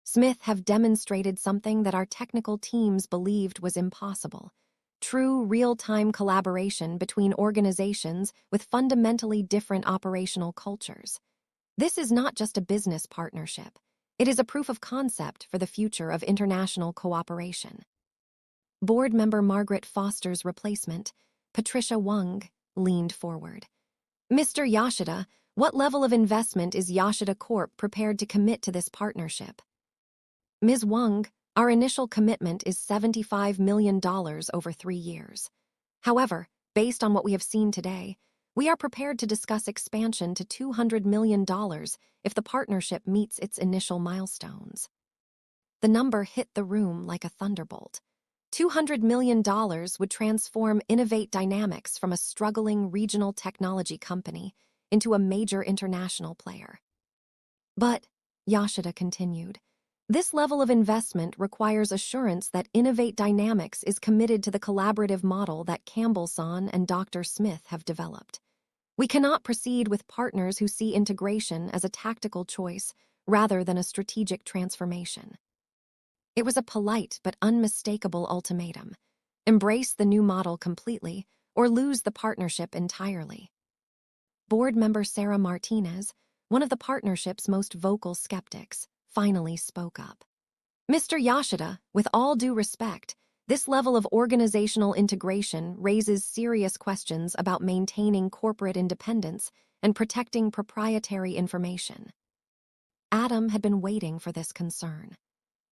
A: Smith have demonstrated something that our technical teams believed was impossible. True real-time collaboration between organizations with fundamentally different operational cultures. This is not just a business partnership. It is a proof of concept for the future of international cooperation. Board member Margaret Foster's replacement, Patricia Wang, leaned forward. Mr. Yashida, what level of investment is Yashida Corp prepared to commit to this partnership? Ms. Wang, our initial commitment is $75 million over 3 years. However, based on what we have seen today, we are prepared to discuss expansion to $200 million if the partnership meets its initial milestones. The number hit the room like a thunderbolt. $200 million would transform Innovate Dynamics from a struggling regional technology company into a major international player. But, Yashida continued, this level of investment requires assurance that Innovate Dynamics is committed to the collaborative model that Campbell-san and Dr. Smith have developed. We cannot proceed with partners who see integration as a tactical choice rather than a strategic transformation. It was a polite but unmistakable ultimatum. Embrace the new model completely or lose the partnership entirely. Board member Sarah Martinez, one of the partnership's most vocal skeptics, finally spoke up. Mr. Yashida, with all due respect, this level of organizational integration raises serious questions about maintaining corporate independence and protecting proprietary information. Adam had been waiting for this concern.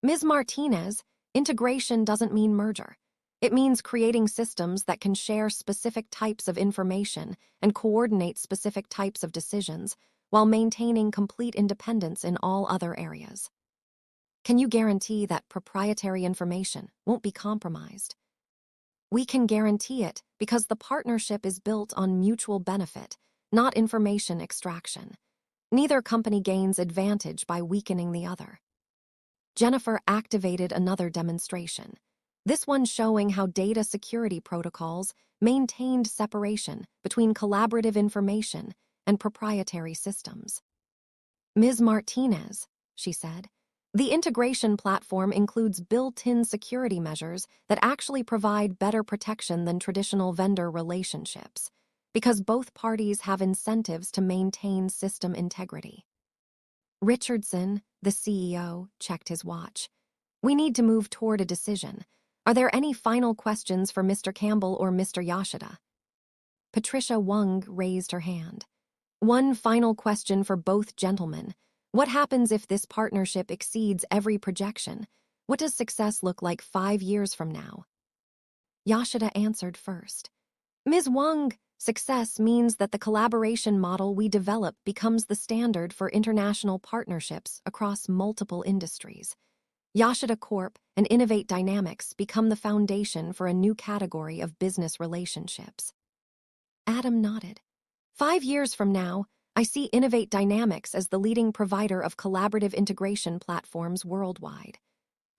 A: Ms. Martinez, integration doesn't mean merger. It means creating systems that can share specific types of information and coordinate specific types of decisions while maintaining complete independence in all other areas. Can you guarantee that proprietary information won't be compromised? We can guarantee it because the partnership is built on mutual benefit, not information extraction. Neither company gains advantage by weakening the other. Jennifer activated another demonstration, this one showing how data security protocols maintained separation between collaborative information and proprietary systems. Ms. Martinez, she said, the integration platform includes built-in security measures that actually provide better protection than traditional vendor relationships, because both parties have incentives to maintain system integrity. Richardson, the CEO, checked his watch. We need to move toward a decision. Are there any final questions for Mr. Campbell or Mr. Yashida? Patricia Wang raised her hand. One final question for both gentlemen. What happens if this partnership exceeds every projection? What does success look like 5 years from now? Yashida answered first. Ms. Wang, success means that the collaboration model we develop becomes the standard for international partnerships across multiple industries. Yashida Corp and Innovate Dynamics become the foundation for a new category of business relationships. Adam nodded. 5 years from now, I see Innovate Dynamics as the leading provider of collaborative integration platforms worldwide.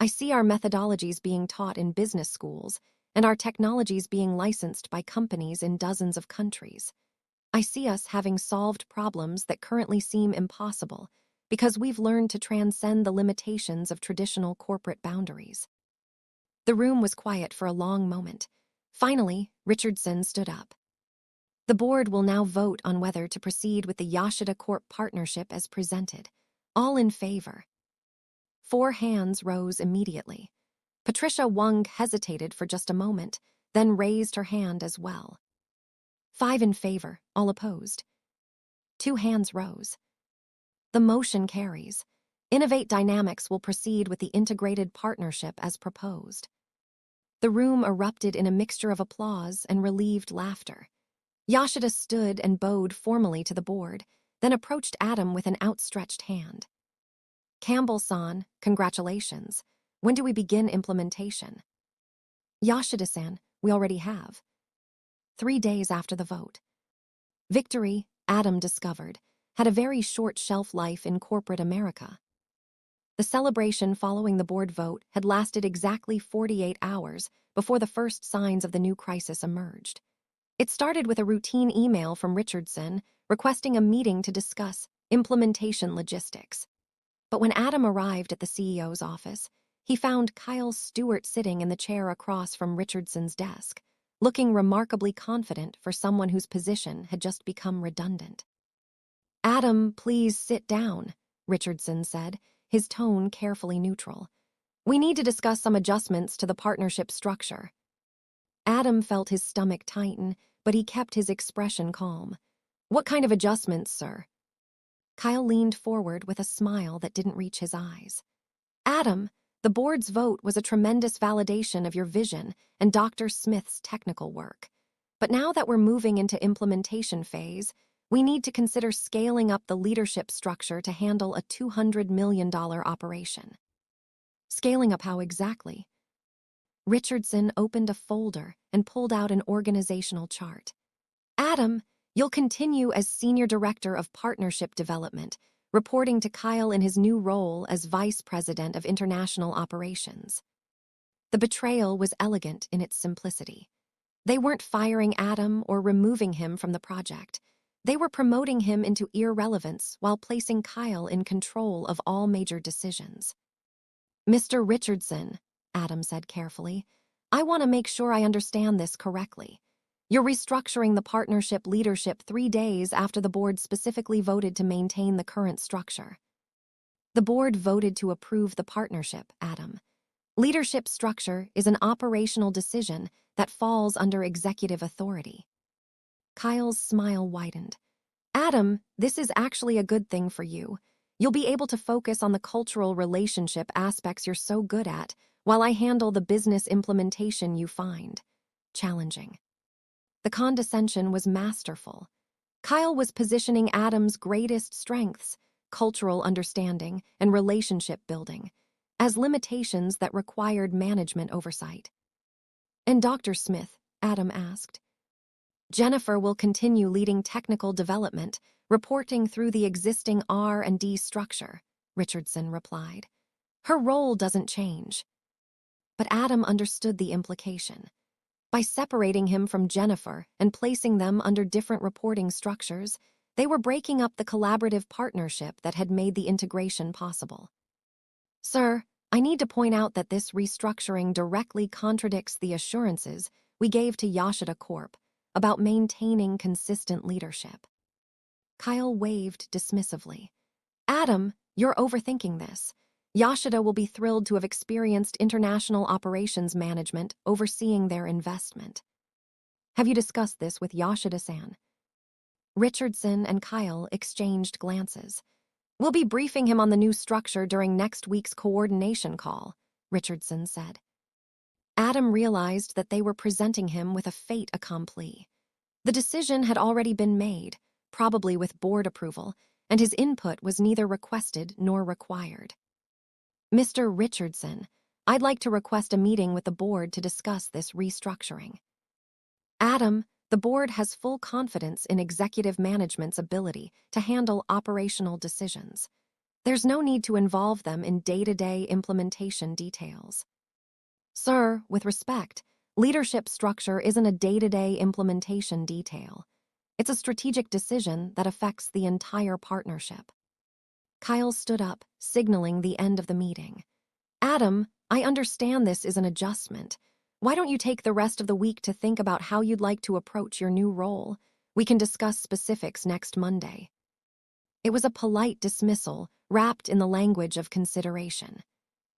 A: I see our methodologies being taught in business schools and our technologies being licensed by companies in dozens of countries. I see us having solved problems that currently seem impossible because we've learned to transcend the limitations of traditional corporate boundaries. The room was quiet for a long moment. Finally, Richardson stood up. The board will now vote on whether to proceed with the Yashida Corp partnership as presented. All in favor. 4 hands rose immediately. Patricia Wung hesitated for just a moment, then raised her hand as well. 5 in favor, all opposed. 2 hands rose. The motion carries. Innovate Dynamics will proceed with the integrated partnership as proposed. The room erupted in a mixture of applause and relieved laughter. Yashida stood and bowed formally to the board, then approached Adam with an outstretched hand. Campbell-san, congratulations. When do we begin implementation? Yashida-san, we already have. 3 days after the vote. Victory, Adam discovered, had a very short shelf life in corporate America. The celebration following the board vote had lasted exactly 48 hours before the first signs of the new crisis emerged. It started with a routine email from Richardson requesting a meeting to discuss implementation logistics. But when Adam arrived at the CEO's office, he found Kyle Stewart sitting in the chair across from Richardson's desk, looking remarkably confident for someone whose position had just become redundant. "Adam, please sit down," Richardson said, his tone carefully neutral. "We need to discuss some adjustments to the partnership structure." Adam felt his stomach tighten, but he kept his expression calm. "What kind of adjustments, sir?" Kyle leaned forward with a smile that didn't reach his eyes. "Adam, the board's vote was a tremendous validation of your vision and Dr. Smith's technical work. But now that we're moving into implementation phase, we need to consider scaling up the leadership structure to handle a $200 million operation." Scaling up how exactly? Richardson opened a folder and pulled out an organizational chart. "Adam, you'll continue as Senior Director of Partnership Development, reporting to Kyle in his new role as Vice President of International Operations." The betrayal was elegant in its simplicity. They weren't firing Adam or removing him from the project. They were promoting him into irrelevance while placing Kyle in control of all major decisions. "Mr. Richardson," Adam said carefully, "I want to make sure I understand this correctly. You're restructuring the partnership leadership 3 days after the board specifically voted to maintain the current structure." "The board voted to approve the partnership, Adam. Leadership structure is an operational decision that falls under executive authority." Kyle's smile widened. "Adam, this is actually a good thing for you. You'll be able to focus on the cultural relationship aspects you're so good at, while I handle the business implementation you find challenging." The condescension was masterful. Kyle was positioning Adam's greatest strengths, cultural understanding and relationship building, as limitations that required management oversight. "And Dr. Smith?" Adam asked. "Jennifer will continue leading technical development, reporting through the existing R&D structure," Richardson replied. "Her role doesn't change." But Adam understood the implication. By separating him from Jennifer and placing them under different reporting structures, they were breaking up the collaborative partnership that had made the integration possible. "Sir, I need to point out that this restructuring directly contradicts the assurances we gave to Yashida Corp. About maintaining consistent leadership." Kyle waved dismissively. "Adam, you're overthinking this. Yashida will be thrilled to have experienced international operations management overseeing their investment." "Have you discussed this with Yashida-san?" Richardson and Kyle exchanged glances. "We'll be briefing him on the new structure during next week's coordination call," Richardson said. Adam realized that they were presenting him with a fait accompli. The decision had already been made, probably with board approval, and his input was neither requested nor required. "Mr. Richardson, I'd like to request a meeting with the board to discuss this restructuring." "Adam, the board has full confidence in executive management's ability to handle operational decisions. There's no need to involve them in day-to-day implementation details." "Sir, with respect, leadership structure isn't a day-to-day implementation detail. It's a strategic decision that affects the entire partnership." Kyle stood up, signaling the end of the meeting. "Adam, I understand this is an adjustment, Why don't you take the rest of the week to think about how you'd like to approach your new role? We can discuss specifics next Monday. It was a polite dismissal, wrapped in the language of consideration.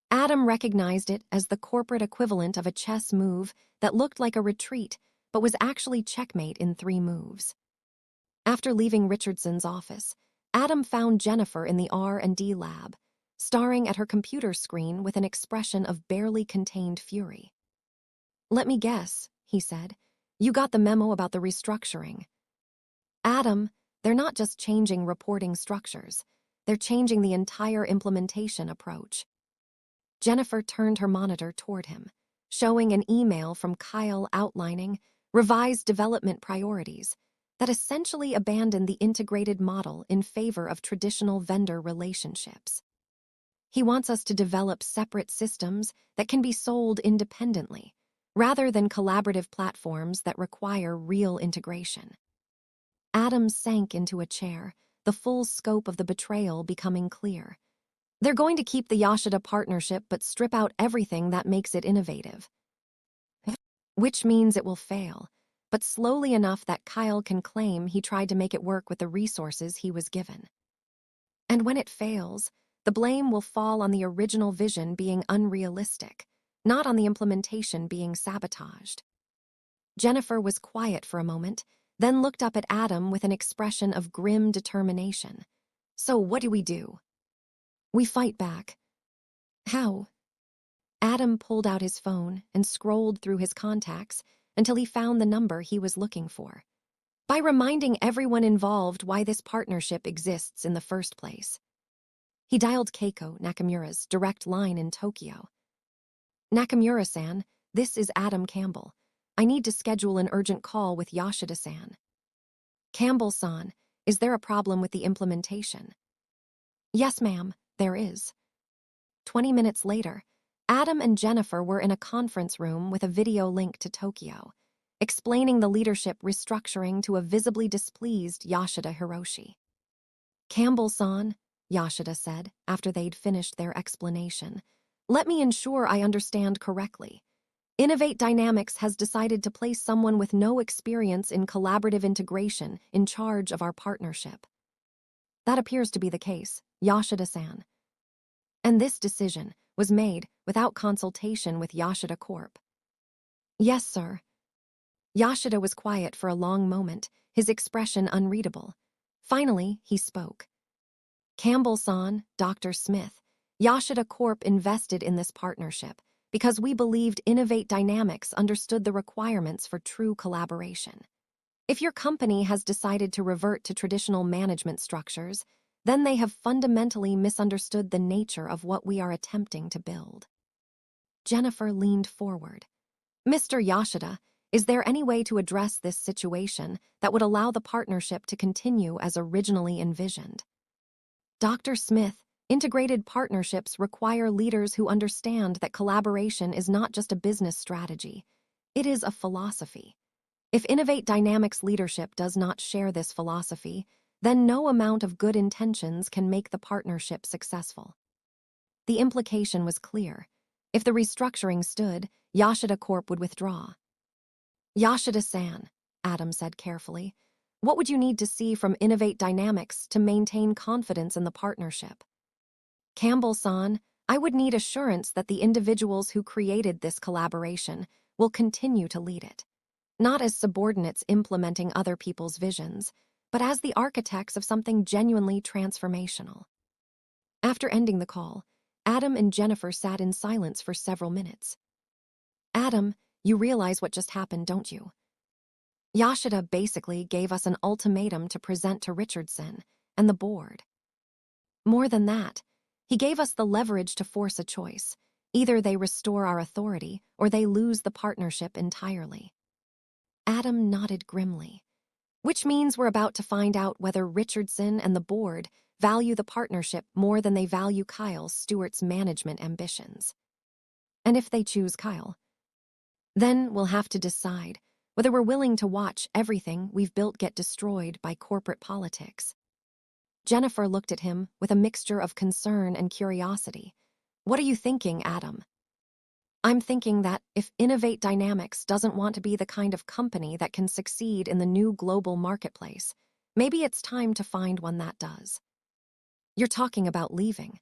A: Adam recognized it as the corporate equivalent of a chess move that looked like a retreat, but was actually checkmate in 3 moves. After leaving Richardson's office, Adam found Jennifer in the R&D lab, staring at her computer screen with an expression of barely contained fury. "Let me guess," he said. "You got the memo about the restructuring." "Adam, they're not just changing reporting structures. They're changing the entire implementation approach." Jennifer turned her monitor toward him, showing an email from Kyle outlining revised development priorities that essentially abandoned the integrated model in favor of traditional vendor relationships. He wants us to develop separate systems that can be sold independently, rather than collaborative platforms that require real integration. Adam sank into a chair, the full scope of the betrayal becoming clear. They're going to keep the Yashida partnership but strip out everything that makes it innovative. Which means it will fail, but slowly enough that Kyle can claim he tried to make it work with the resources he was given. And when it fails, the blame will fall on the original vision being unrealistic, not on the implementation being sabotaged. Jennifer was quiet for a moment, then looked up at Adam with an expression of grim determination. "So what do we do?" "We fight back." "How?" Adam pulled out his phone and scrolled through his contacts until he found the number he was looking for. "By reminding everyone involved why this partnership exists in the first place." He dialed Keiko Nakamura's direct line in Tokyo. "Nakamura-san, this is Adam Campbell. I need to schedule an urgent call with Yashida-san." "Campbell-san, is there a problem with the implementation?" "Yes, ma'am, there is." 20 minutes later, Adam and Jennifer were in a conference room with a video link to Tokyo, explaining the leadership restructuring to a visibly displeased Yashida Hiroshi. "Campbell-san," Yashida said after they'd finished their explanation, "let me ensure I understand correctly. Innovate Dynamics has decided to place someone with no experience in collaborative integration in charge of our partnership." "That appears to be the case, Yashida-san." "And this decision was made without consultation with Yashida Corp." "Yes, sir." Yashida was quiet for a long moment, his expression unreadable. Finally, he spoke. "Campbell-san, Dr. Smith, Yashida Corp invested in this partnership because we believed Innovate Dynamics understood the requirements for true collaboration. If your company has decided to revert to traditional management structures, then they have fundamentally misunderstood the nature of what we are attempting to build." Jennifer leaned forward. "Mr. Yashida, is there any way to address this situation that would allow the partnership to continue as originally envisioned?" "Dr. Smith, integrated partnerships require leaders who understand that collaboration is not just a business strategy. It is a philosophy. If Innovate Dynamics leadership does not share this philosophy, then no amount of good intentions can make the partnership successful." The implication was clear. If the restructuring stood, Yashida Corp would withdraw. "Yashida-san," Adam said carefully, "what would you need to see from Innovate Dynamics to maintain confidence in the partnership?" "Campbell-san, I would need assurance that the individuals who created this collaboration will continue to lead it, not as subordinates implementing other people's visions, but as the architects of something genuinely transformational." After ending the call, Adam and Jennifer sat in silence for several minutes. "Adam, you realize what just happened, don't you? Yashida basically gave us an ultimatum to present to Richardson and the board. More than that, he gave us the leverage to force a choice. Either they restore our authority or they lose the partnership entirely." Adam nodded grimly. "Which means we're about to find out whether Richardson and the board value the partnership more than they value Kyle Stewart's management ambitions. And if they choose Kyle, then we'll have to decide whether we're willing to watch everything we've built get destroyed by corporate politics." Jennifer looked at him with a mixture of concern and curiosity. "What are you thinking, Adam?" I'm thinking that if Innovate Dynamics doesn't want to be the kind of company that can succeed in the new global marketplace, maybe it's time to find one that does. You're talking about leaving.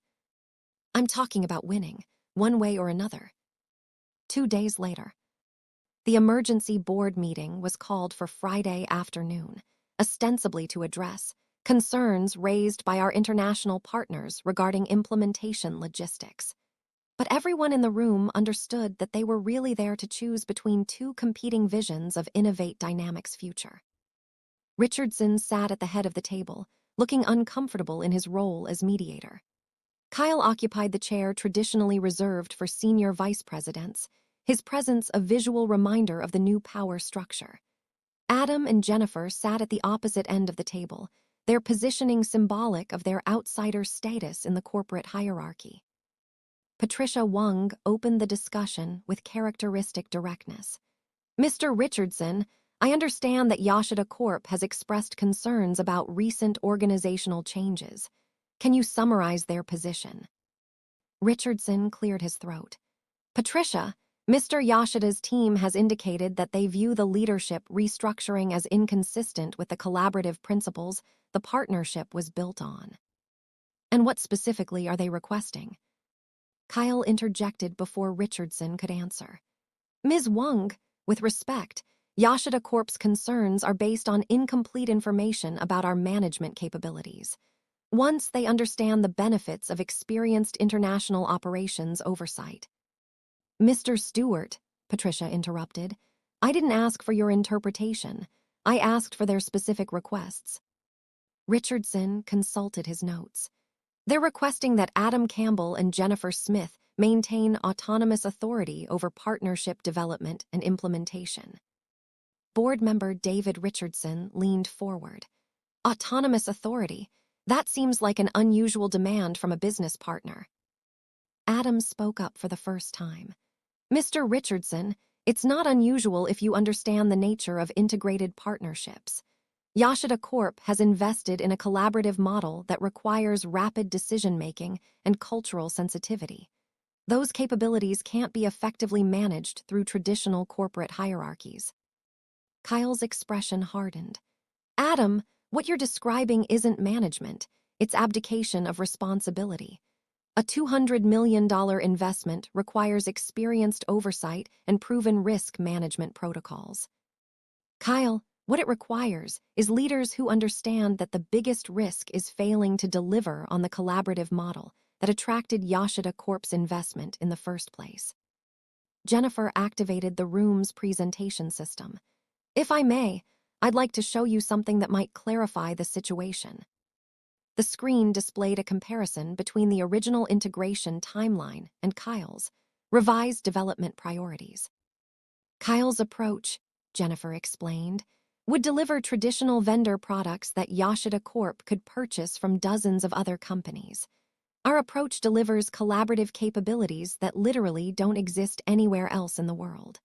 A: I'm talking about winning, one way or another. 2 days later, the emergency board meeting was called for Friday afternoon, ostensibly to address concerns raised by our international partners regarding implementation logistics. But everyone in the room understood that they were really there to choose between two competing visions of Innovate Dynamics' future. Richardson sat at the head of the table, looking uncomfortable in his role as mediator. Kyle occupied the chair traditionally reserved for senior vice presidents, his presence a visual reminder of the new power structure. Adam and Jennifer sat at the opposite end of the table, their positioning symbolic of their outsider status in the corporate hierarchy. Patricia Wung opened the discussion with characteristic directness. Mr. Richardson, I understand that Yashida Corp has expressed concerns about recent organizational changes. Can you summarize their position? Richardson cleared his throat. Patricia, Mr. Yashida's team has indicated that they view the leadership restructuring as inconsistent with the collaborative principles the partnership was built on. And what specifically are they requesting? Kyle interjected before Richardson could answer. Ms. Wung, with respect, Yashida Corp's concerns are based on incomplete information about our management capabilities. Once they understand the benefits of experienced international operations oversight. Mr. Stewart, Patricia interrupted, I didn't ask for your interpretation. I asked for their specific requests. Richardson consulted his notes. They're requesting that Adam Campbell and Jennifer Smith maintain autonomous authority over partnership development and implementation. Board member David Richardson leaned forward. Autonomous authority? That seems like an unusual demand from a business partner. Adam spoke up for the first time. Mr. Richardson, it's not unusual if you understand the nature of integrated partnerships. Yashida Corp has invested in a collaborative model that requires rapid decision-making and cultural sensitivity. Those capabilities can't be effectively managed through traditional corporate hierarchies. Kyle's expression hardened. Adam, what you're describing isn't management, it's abdication of responsibility. A $200 million investment requires experienced oversight and proven risk management protocols. Kyle, what it requires is leaders who understand that the biggest risk is failing to deliver on the collaborative model that attracted Yashida Corp's investment in the first place. Jennifer activated the room's presentation system. If I may, I'd like to show you something that might clarify the situation. The screen displayed a comparison between the original integration timeline and Kyle's revised development priorities. Kyle's approach, Jennifer explained, would deliver traditional vendor products that Yashida Corp could purchase from dozens of other companies. Our approach delivers collaborative capabilities that literally don't exist anywhere else in the world.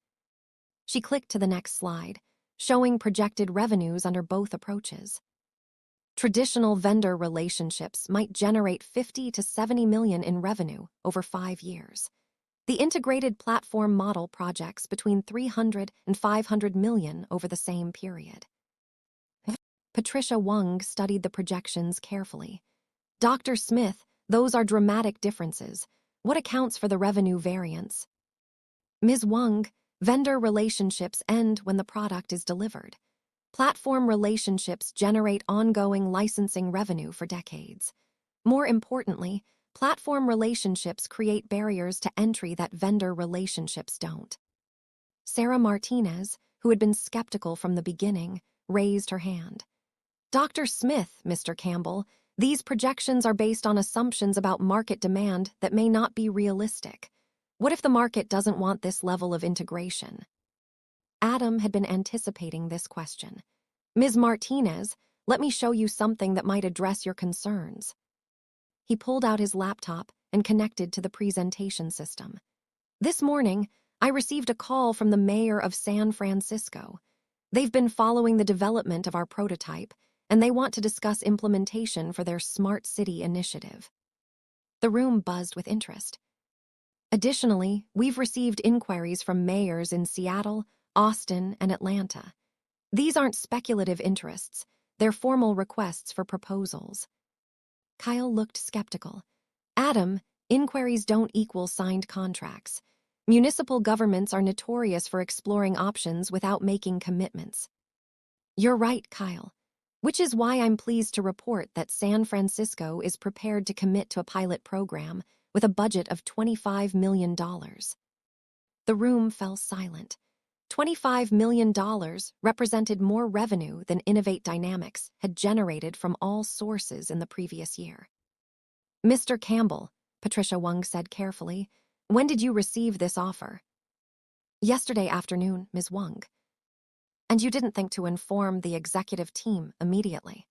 A: She clicked to the next slide, showing projected revenues under both approaches. Traditional vendor relationships might generate 50 to 70 million in revenue over 5 years. The integrated platform model projects between 300 and 500 million over the same period. Patricia Wung studied the projections carefully. Dr. Smith, those are dramatic differences. What accounts for the revenue variance? Ms. Wung, vendor relationships end when the product is delivered. Platform relationships generate ongoing licensing revenue for decades. More importantly, platform relationships create barriers to entry that vendor relationships don't. Sarah Martinez, who had been skeptical from the beginning, raised her hand. Dr. Smith, Mr. Campbell, these projections are based on assumptions about market demand that may not be realistic. What if the market doesn't want this level of integration? Adam had been anticipating this question. Ms. Martinez, let me show you something that might address your concerns. He pulled out his laptop and connected to the presentation system. This morning, I received a call from the mayor of San Francisco. They've been following the development of our prototype, and they want to discuss implementation for their Smart City initiative. The room buzzed with interest. Additionally, we've received inquiries from mayors in Seattle, Austin, and Atlanta. These aren't speculative interests, they're formal requests for proposals. Kyle looked skeptical. Adam, inquiries don't equal signed contracts. Municipal governments are notorious for exploring options without making commitments. You're right, Kyle. Which is why I'm pleased to report that San Francisco is prepared to commit to a pilot program with a budget of $25 million. The room fell silent. $25 million represented more revenue than Innovate Dynamics had generated from all sources in the previous year. Mr. Campbell, Patricia Wung said carefully, when did you receive this offer? Yesterday afternoon, Ms. Wung. And you didn't think to inform the executive team immediately.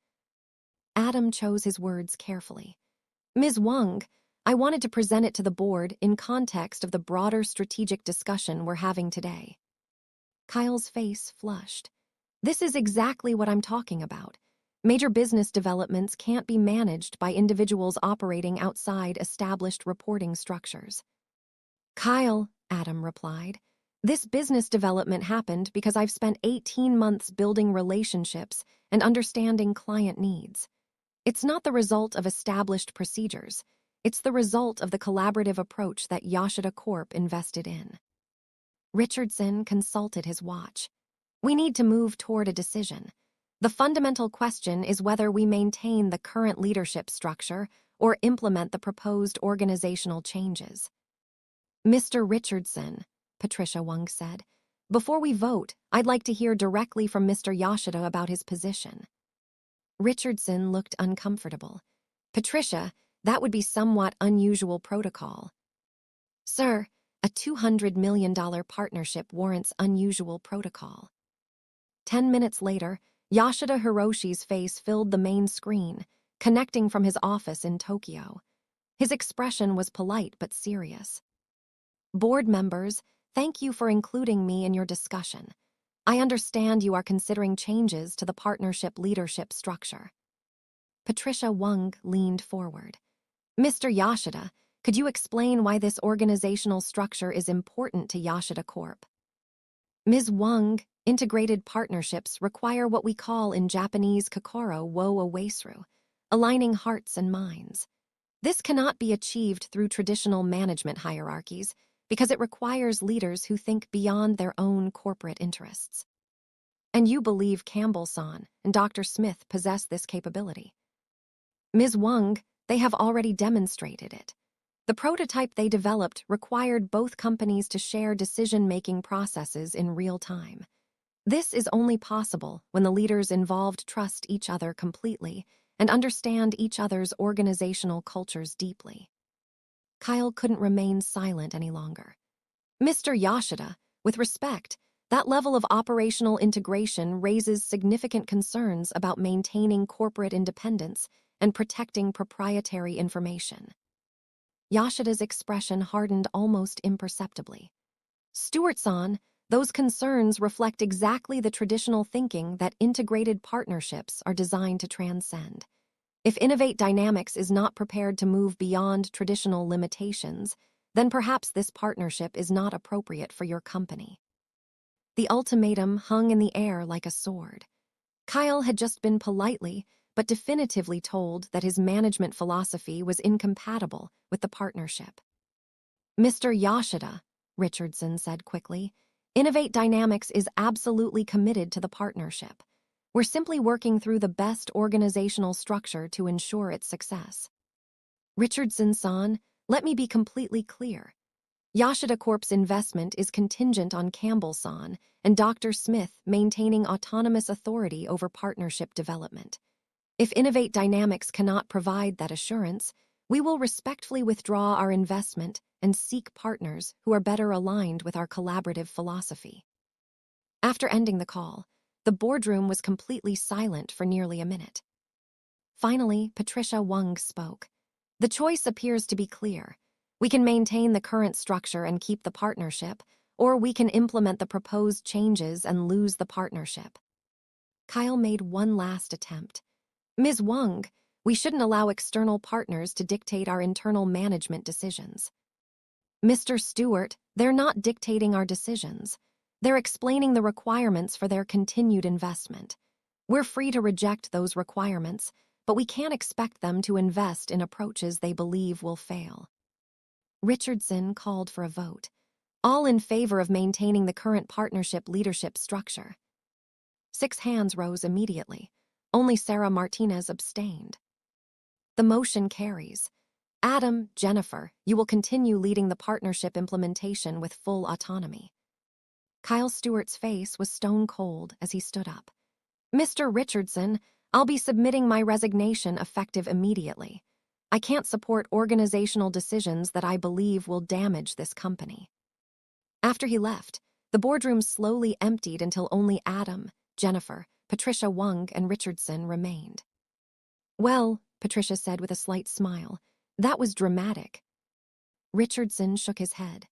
A: Adam chose his words carefully. Ms. Wung, I wanted to present it to the board in context of the broader strategic discussion we're having today. Kyle's face flushed. This is exactly what I'm talking about. Major business developments can't be managed by individuals operating outside established reporting structures. Kyle, Adam replied, this business development happened because I've spent 18 months building relationships and understanding client needs. It's not the result of established procedures. It's the result of the collaborative approach that Yashida Corp invested in. Richardson consulted his watch. We need to move toward a decision. The fundamental question is whether we maintain the current leadership structure or implement the proposed organizational changes. Mr. Richardson, Patricia Wung said, before we vote, I'd like to hear directly from Mr. Yashida about his position. Richardson looked uncomfortable. Patricia, that would be somewhat unusual protocol. Sir, a $200 million partnership warrants unusual protocol. 10 minutes later, Yashida Hiroshi's face filled the main screen, connecting from his office in Tokyo. His expression was polite but serious. Board members, thank you for including me in your discussion. I understand you are considering changes to the partnership leadership structure. Patricia Wung leaned forward. Mr. Yashida, could you explain why this organizational structure is important to Yashida Corp? Ms. Wung, integrated partnerships require what we call in Japanese kokoro wo uesu, aligning hearts and minds. This cannot be achieved through traditional management hierarchies because it requires leaders who think beyond their own corporate interests. And you believe Campbell-san and Dr. Smith possess this capability. Ms. Wung, they have already demonstrated it. The prototype they developed required both companies to share decision-making processes in real time. This is only possible when the leaders involved trust each other completely and understand each other's organizational cultures deeply. Kyle couldn't remain silent any longer. Mr. Yashida, with respect, that level of operational integration raises significant concerns about maintaining corporate independence and protecting proprietary information. Yashida's expression hardened almost imperceptibly. Stewart-san, those concerns reflect exactly the traditional thinking that integrated partnerships are designed to transcend. If Innovate Dynamics is not prepared to move beyond traditional limitations, then perhaps this partnership is not appropriate for your company. The ultimatum hung in the air like a sword. Kyle had just been politely, but definitively told that his management philosophy was incompatible with the partnership. Mr. Yashida, Richardson said quickly, Innovate Dynamics is absolutely committed to the partnership. We're simply working through the best organizational structure to ensure its success. Richardson-san, let me be completely clear. Yashida Corp's investment is contingent on Campbell-san and Dr. Smith maintaining autonomous authority over partnership development. If Innovate Dynamics cannot provide that assurance, we will respectfully withdraw our investment and seek partners who are better aligned with our collaborative philosophy. After ending the call, the boardroom was completely silent for nearly a minute. Finally, Patricia Wung spoke. The choice appears to be clear. We can maintain the current structure and keep the partnership, or we can implement the proposed changes and lose the partnership. Kyle made one last attempt. Ms. Wung, we shouldn't allow external partners to dictate our internal management decisions. Mr. Stewart, they're not dictating our decisions. They're explaining the requirements for their continued investment. We're free to reject those requirements, but we can't expect them to invest in approaches they believe will fail. Richardson called for a vote, all in favor of maintaining the current partnership leadership structure. 6 hands rose immediately. Only Sarah Martinez abstained. The motion carries. Adam, Jennifer, you will continue leading the partnership implementation with full autonomy. Kyle Stewart's face was stone cold as he stood up. Mr. Richardson, I'll be submitting my resignation effective immediately. I can't support organizational decisions that I believe will damage this company. After he left, the boardroom slowly emptied until only Adam, Jennifer, Patricia Wung, and Richardson remained. Well, Patricia said with a slight smile, that was dramatic. Richardson shook his head.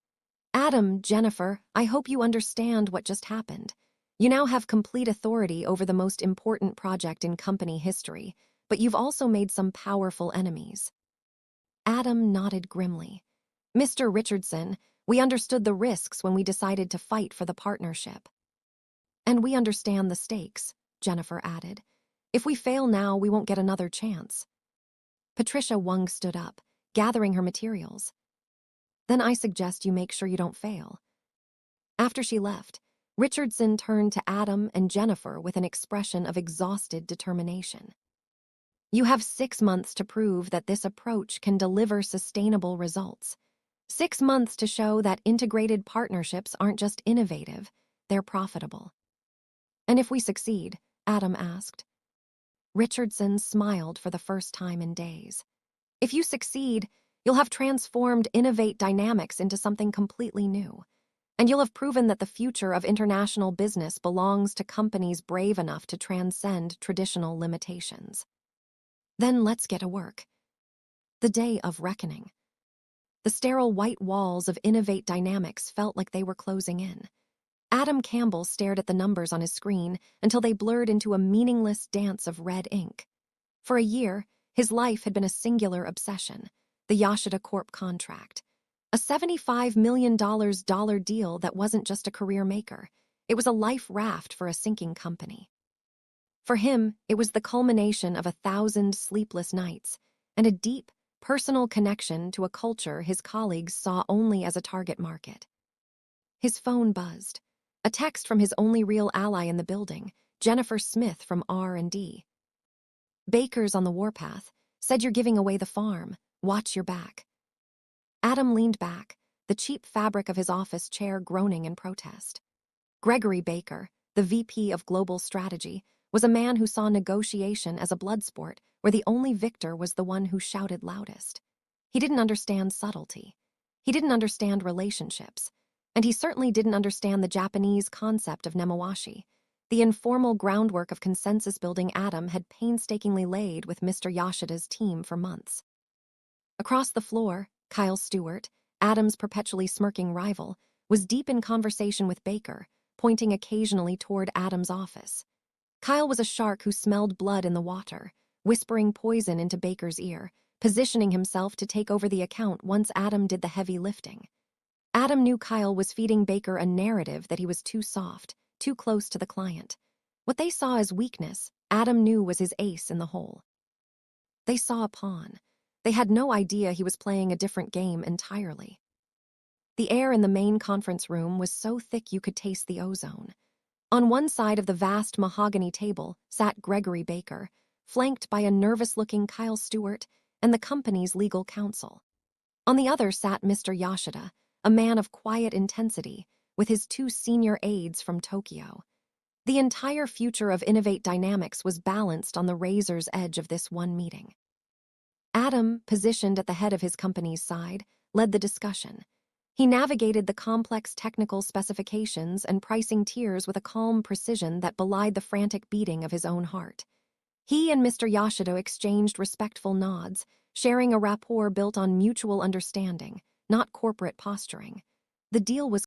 A: Adam, Jennifer, I hope you understand what just happened. You now have complete authority over the most important project in company history, but you've also made some powerful enemies. Adam nodded grimly. Mr. Richardson, we understood the risks when we decided to fight for the partnership. And we understand the stakes, Jennifer added. If we fail now, we won't get another chance. Patricia Wung stood up, gathering her materials. Then I suggest you make sure you don't fail. After she left, Richardson turned to Adam and Jennifer with an expression of exhausted determination. You have 6 months to prove that this approach can deliver sustainable results. 6 months to show that integrated partnerships aren't just innovative, they're profitable. And if we succeed, Adam asked. Richardson smiled for the first time in days. If you succeed, you'll have transformed Innovate Dynamics into something completely new. And you'll have proven that the future of international business belongs to companies brave enough to transcend traditional limitations. Then let's get to work. The day of reckoning. The sterile white walls of Innovate Dynamics felt like they were closing in. Adam Campbell stared at the numbers on his screen until they blurred into a meaningless dance of red ink. For a year, his life had been a singular obsession, the Yashida Corp contract. A $75 million deal that wasn't just a career maker. It was a life raft for a sinking company. For him, it was the culmination of 1,000 sleepless nights and a deep, personal connection to a culture his colleagues saw only as a target market. His phone buzzed. A text from his only real ally in the building, Jennifer Smith from R&D. Baker's on the warpath, said you're giving away the farm. Watch your back. Adam leaned back, the cheap fabric of his office chair groaning in protest. Gregory Baker, the VP of Global Strategy, was a man who saw negotiation as a blood sport where the only victor was the one who shouted loudest. He didn't understand subtlety. He didn't understand relationships. And he certainly didn't understand the Japanese concept of nemawashi, the informal groundwork of consensus building Adam had painstakingly laid with Mr. Yashida's team for months. Across the floor, Kyle Stewart, Adam's perpetually smirking rival, was deep in conversation with Baker, pointing occasionally toward Adam's office. Kyle was a shark who smelled blood in the water, whispering poison into Baker's ear, positioning himself to take over the account once Adam did the heavy lifting. Adam knew Kyle was feeding Baker a narrative that he was too soft, too close to the client. What they saw as weakness, Adam knew was his ace in the hole. They saw a pawn. They had no idea he was playing a different game entirely. The air in the main conference room was so thick you could taste the ozone. On one side of the vast mahogany table sat Gregory Baker, flanked by a nervous-looking Kyle Stewart and the company's legal counsel. On the other sat Mr. Yashida, a man of quiet intensity, with his 2 senior aides from Tokyo. The entire future of Innovate Dynamics was balanced on the razor's edge of this one meeting. Adam, positioned at the head of his company's side, led the discussion. He navigated the complex technical specifications and pricing tiers with a calm precision that belied the frantic beating of his own heart. He and Mr. Yashida exchanged respectful nods, sharing a rapport built on mutual understanding, not corporate posturing. The deal was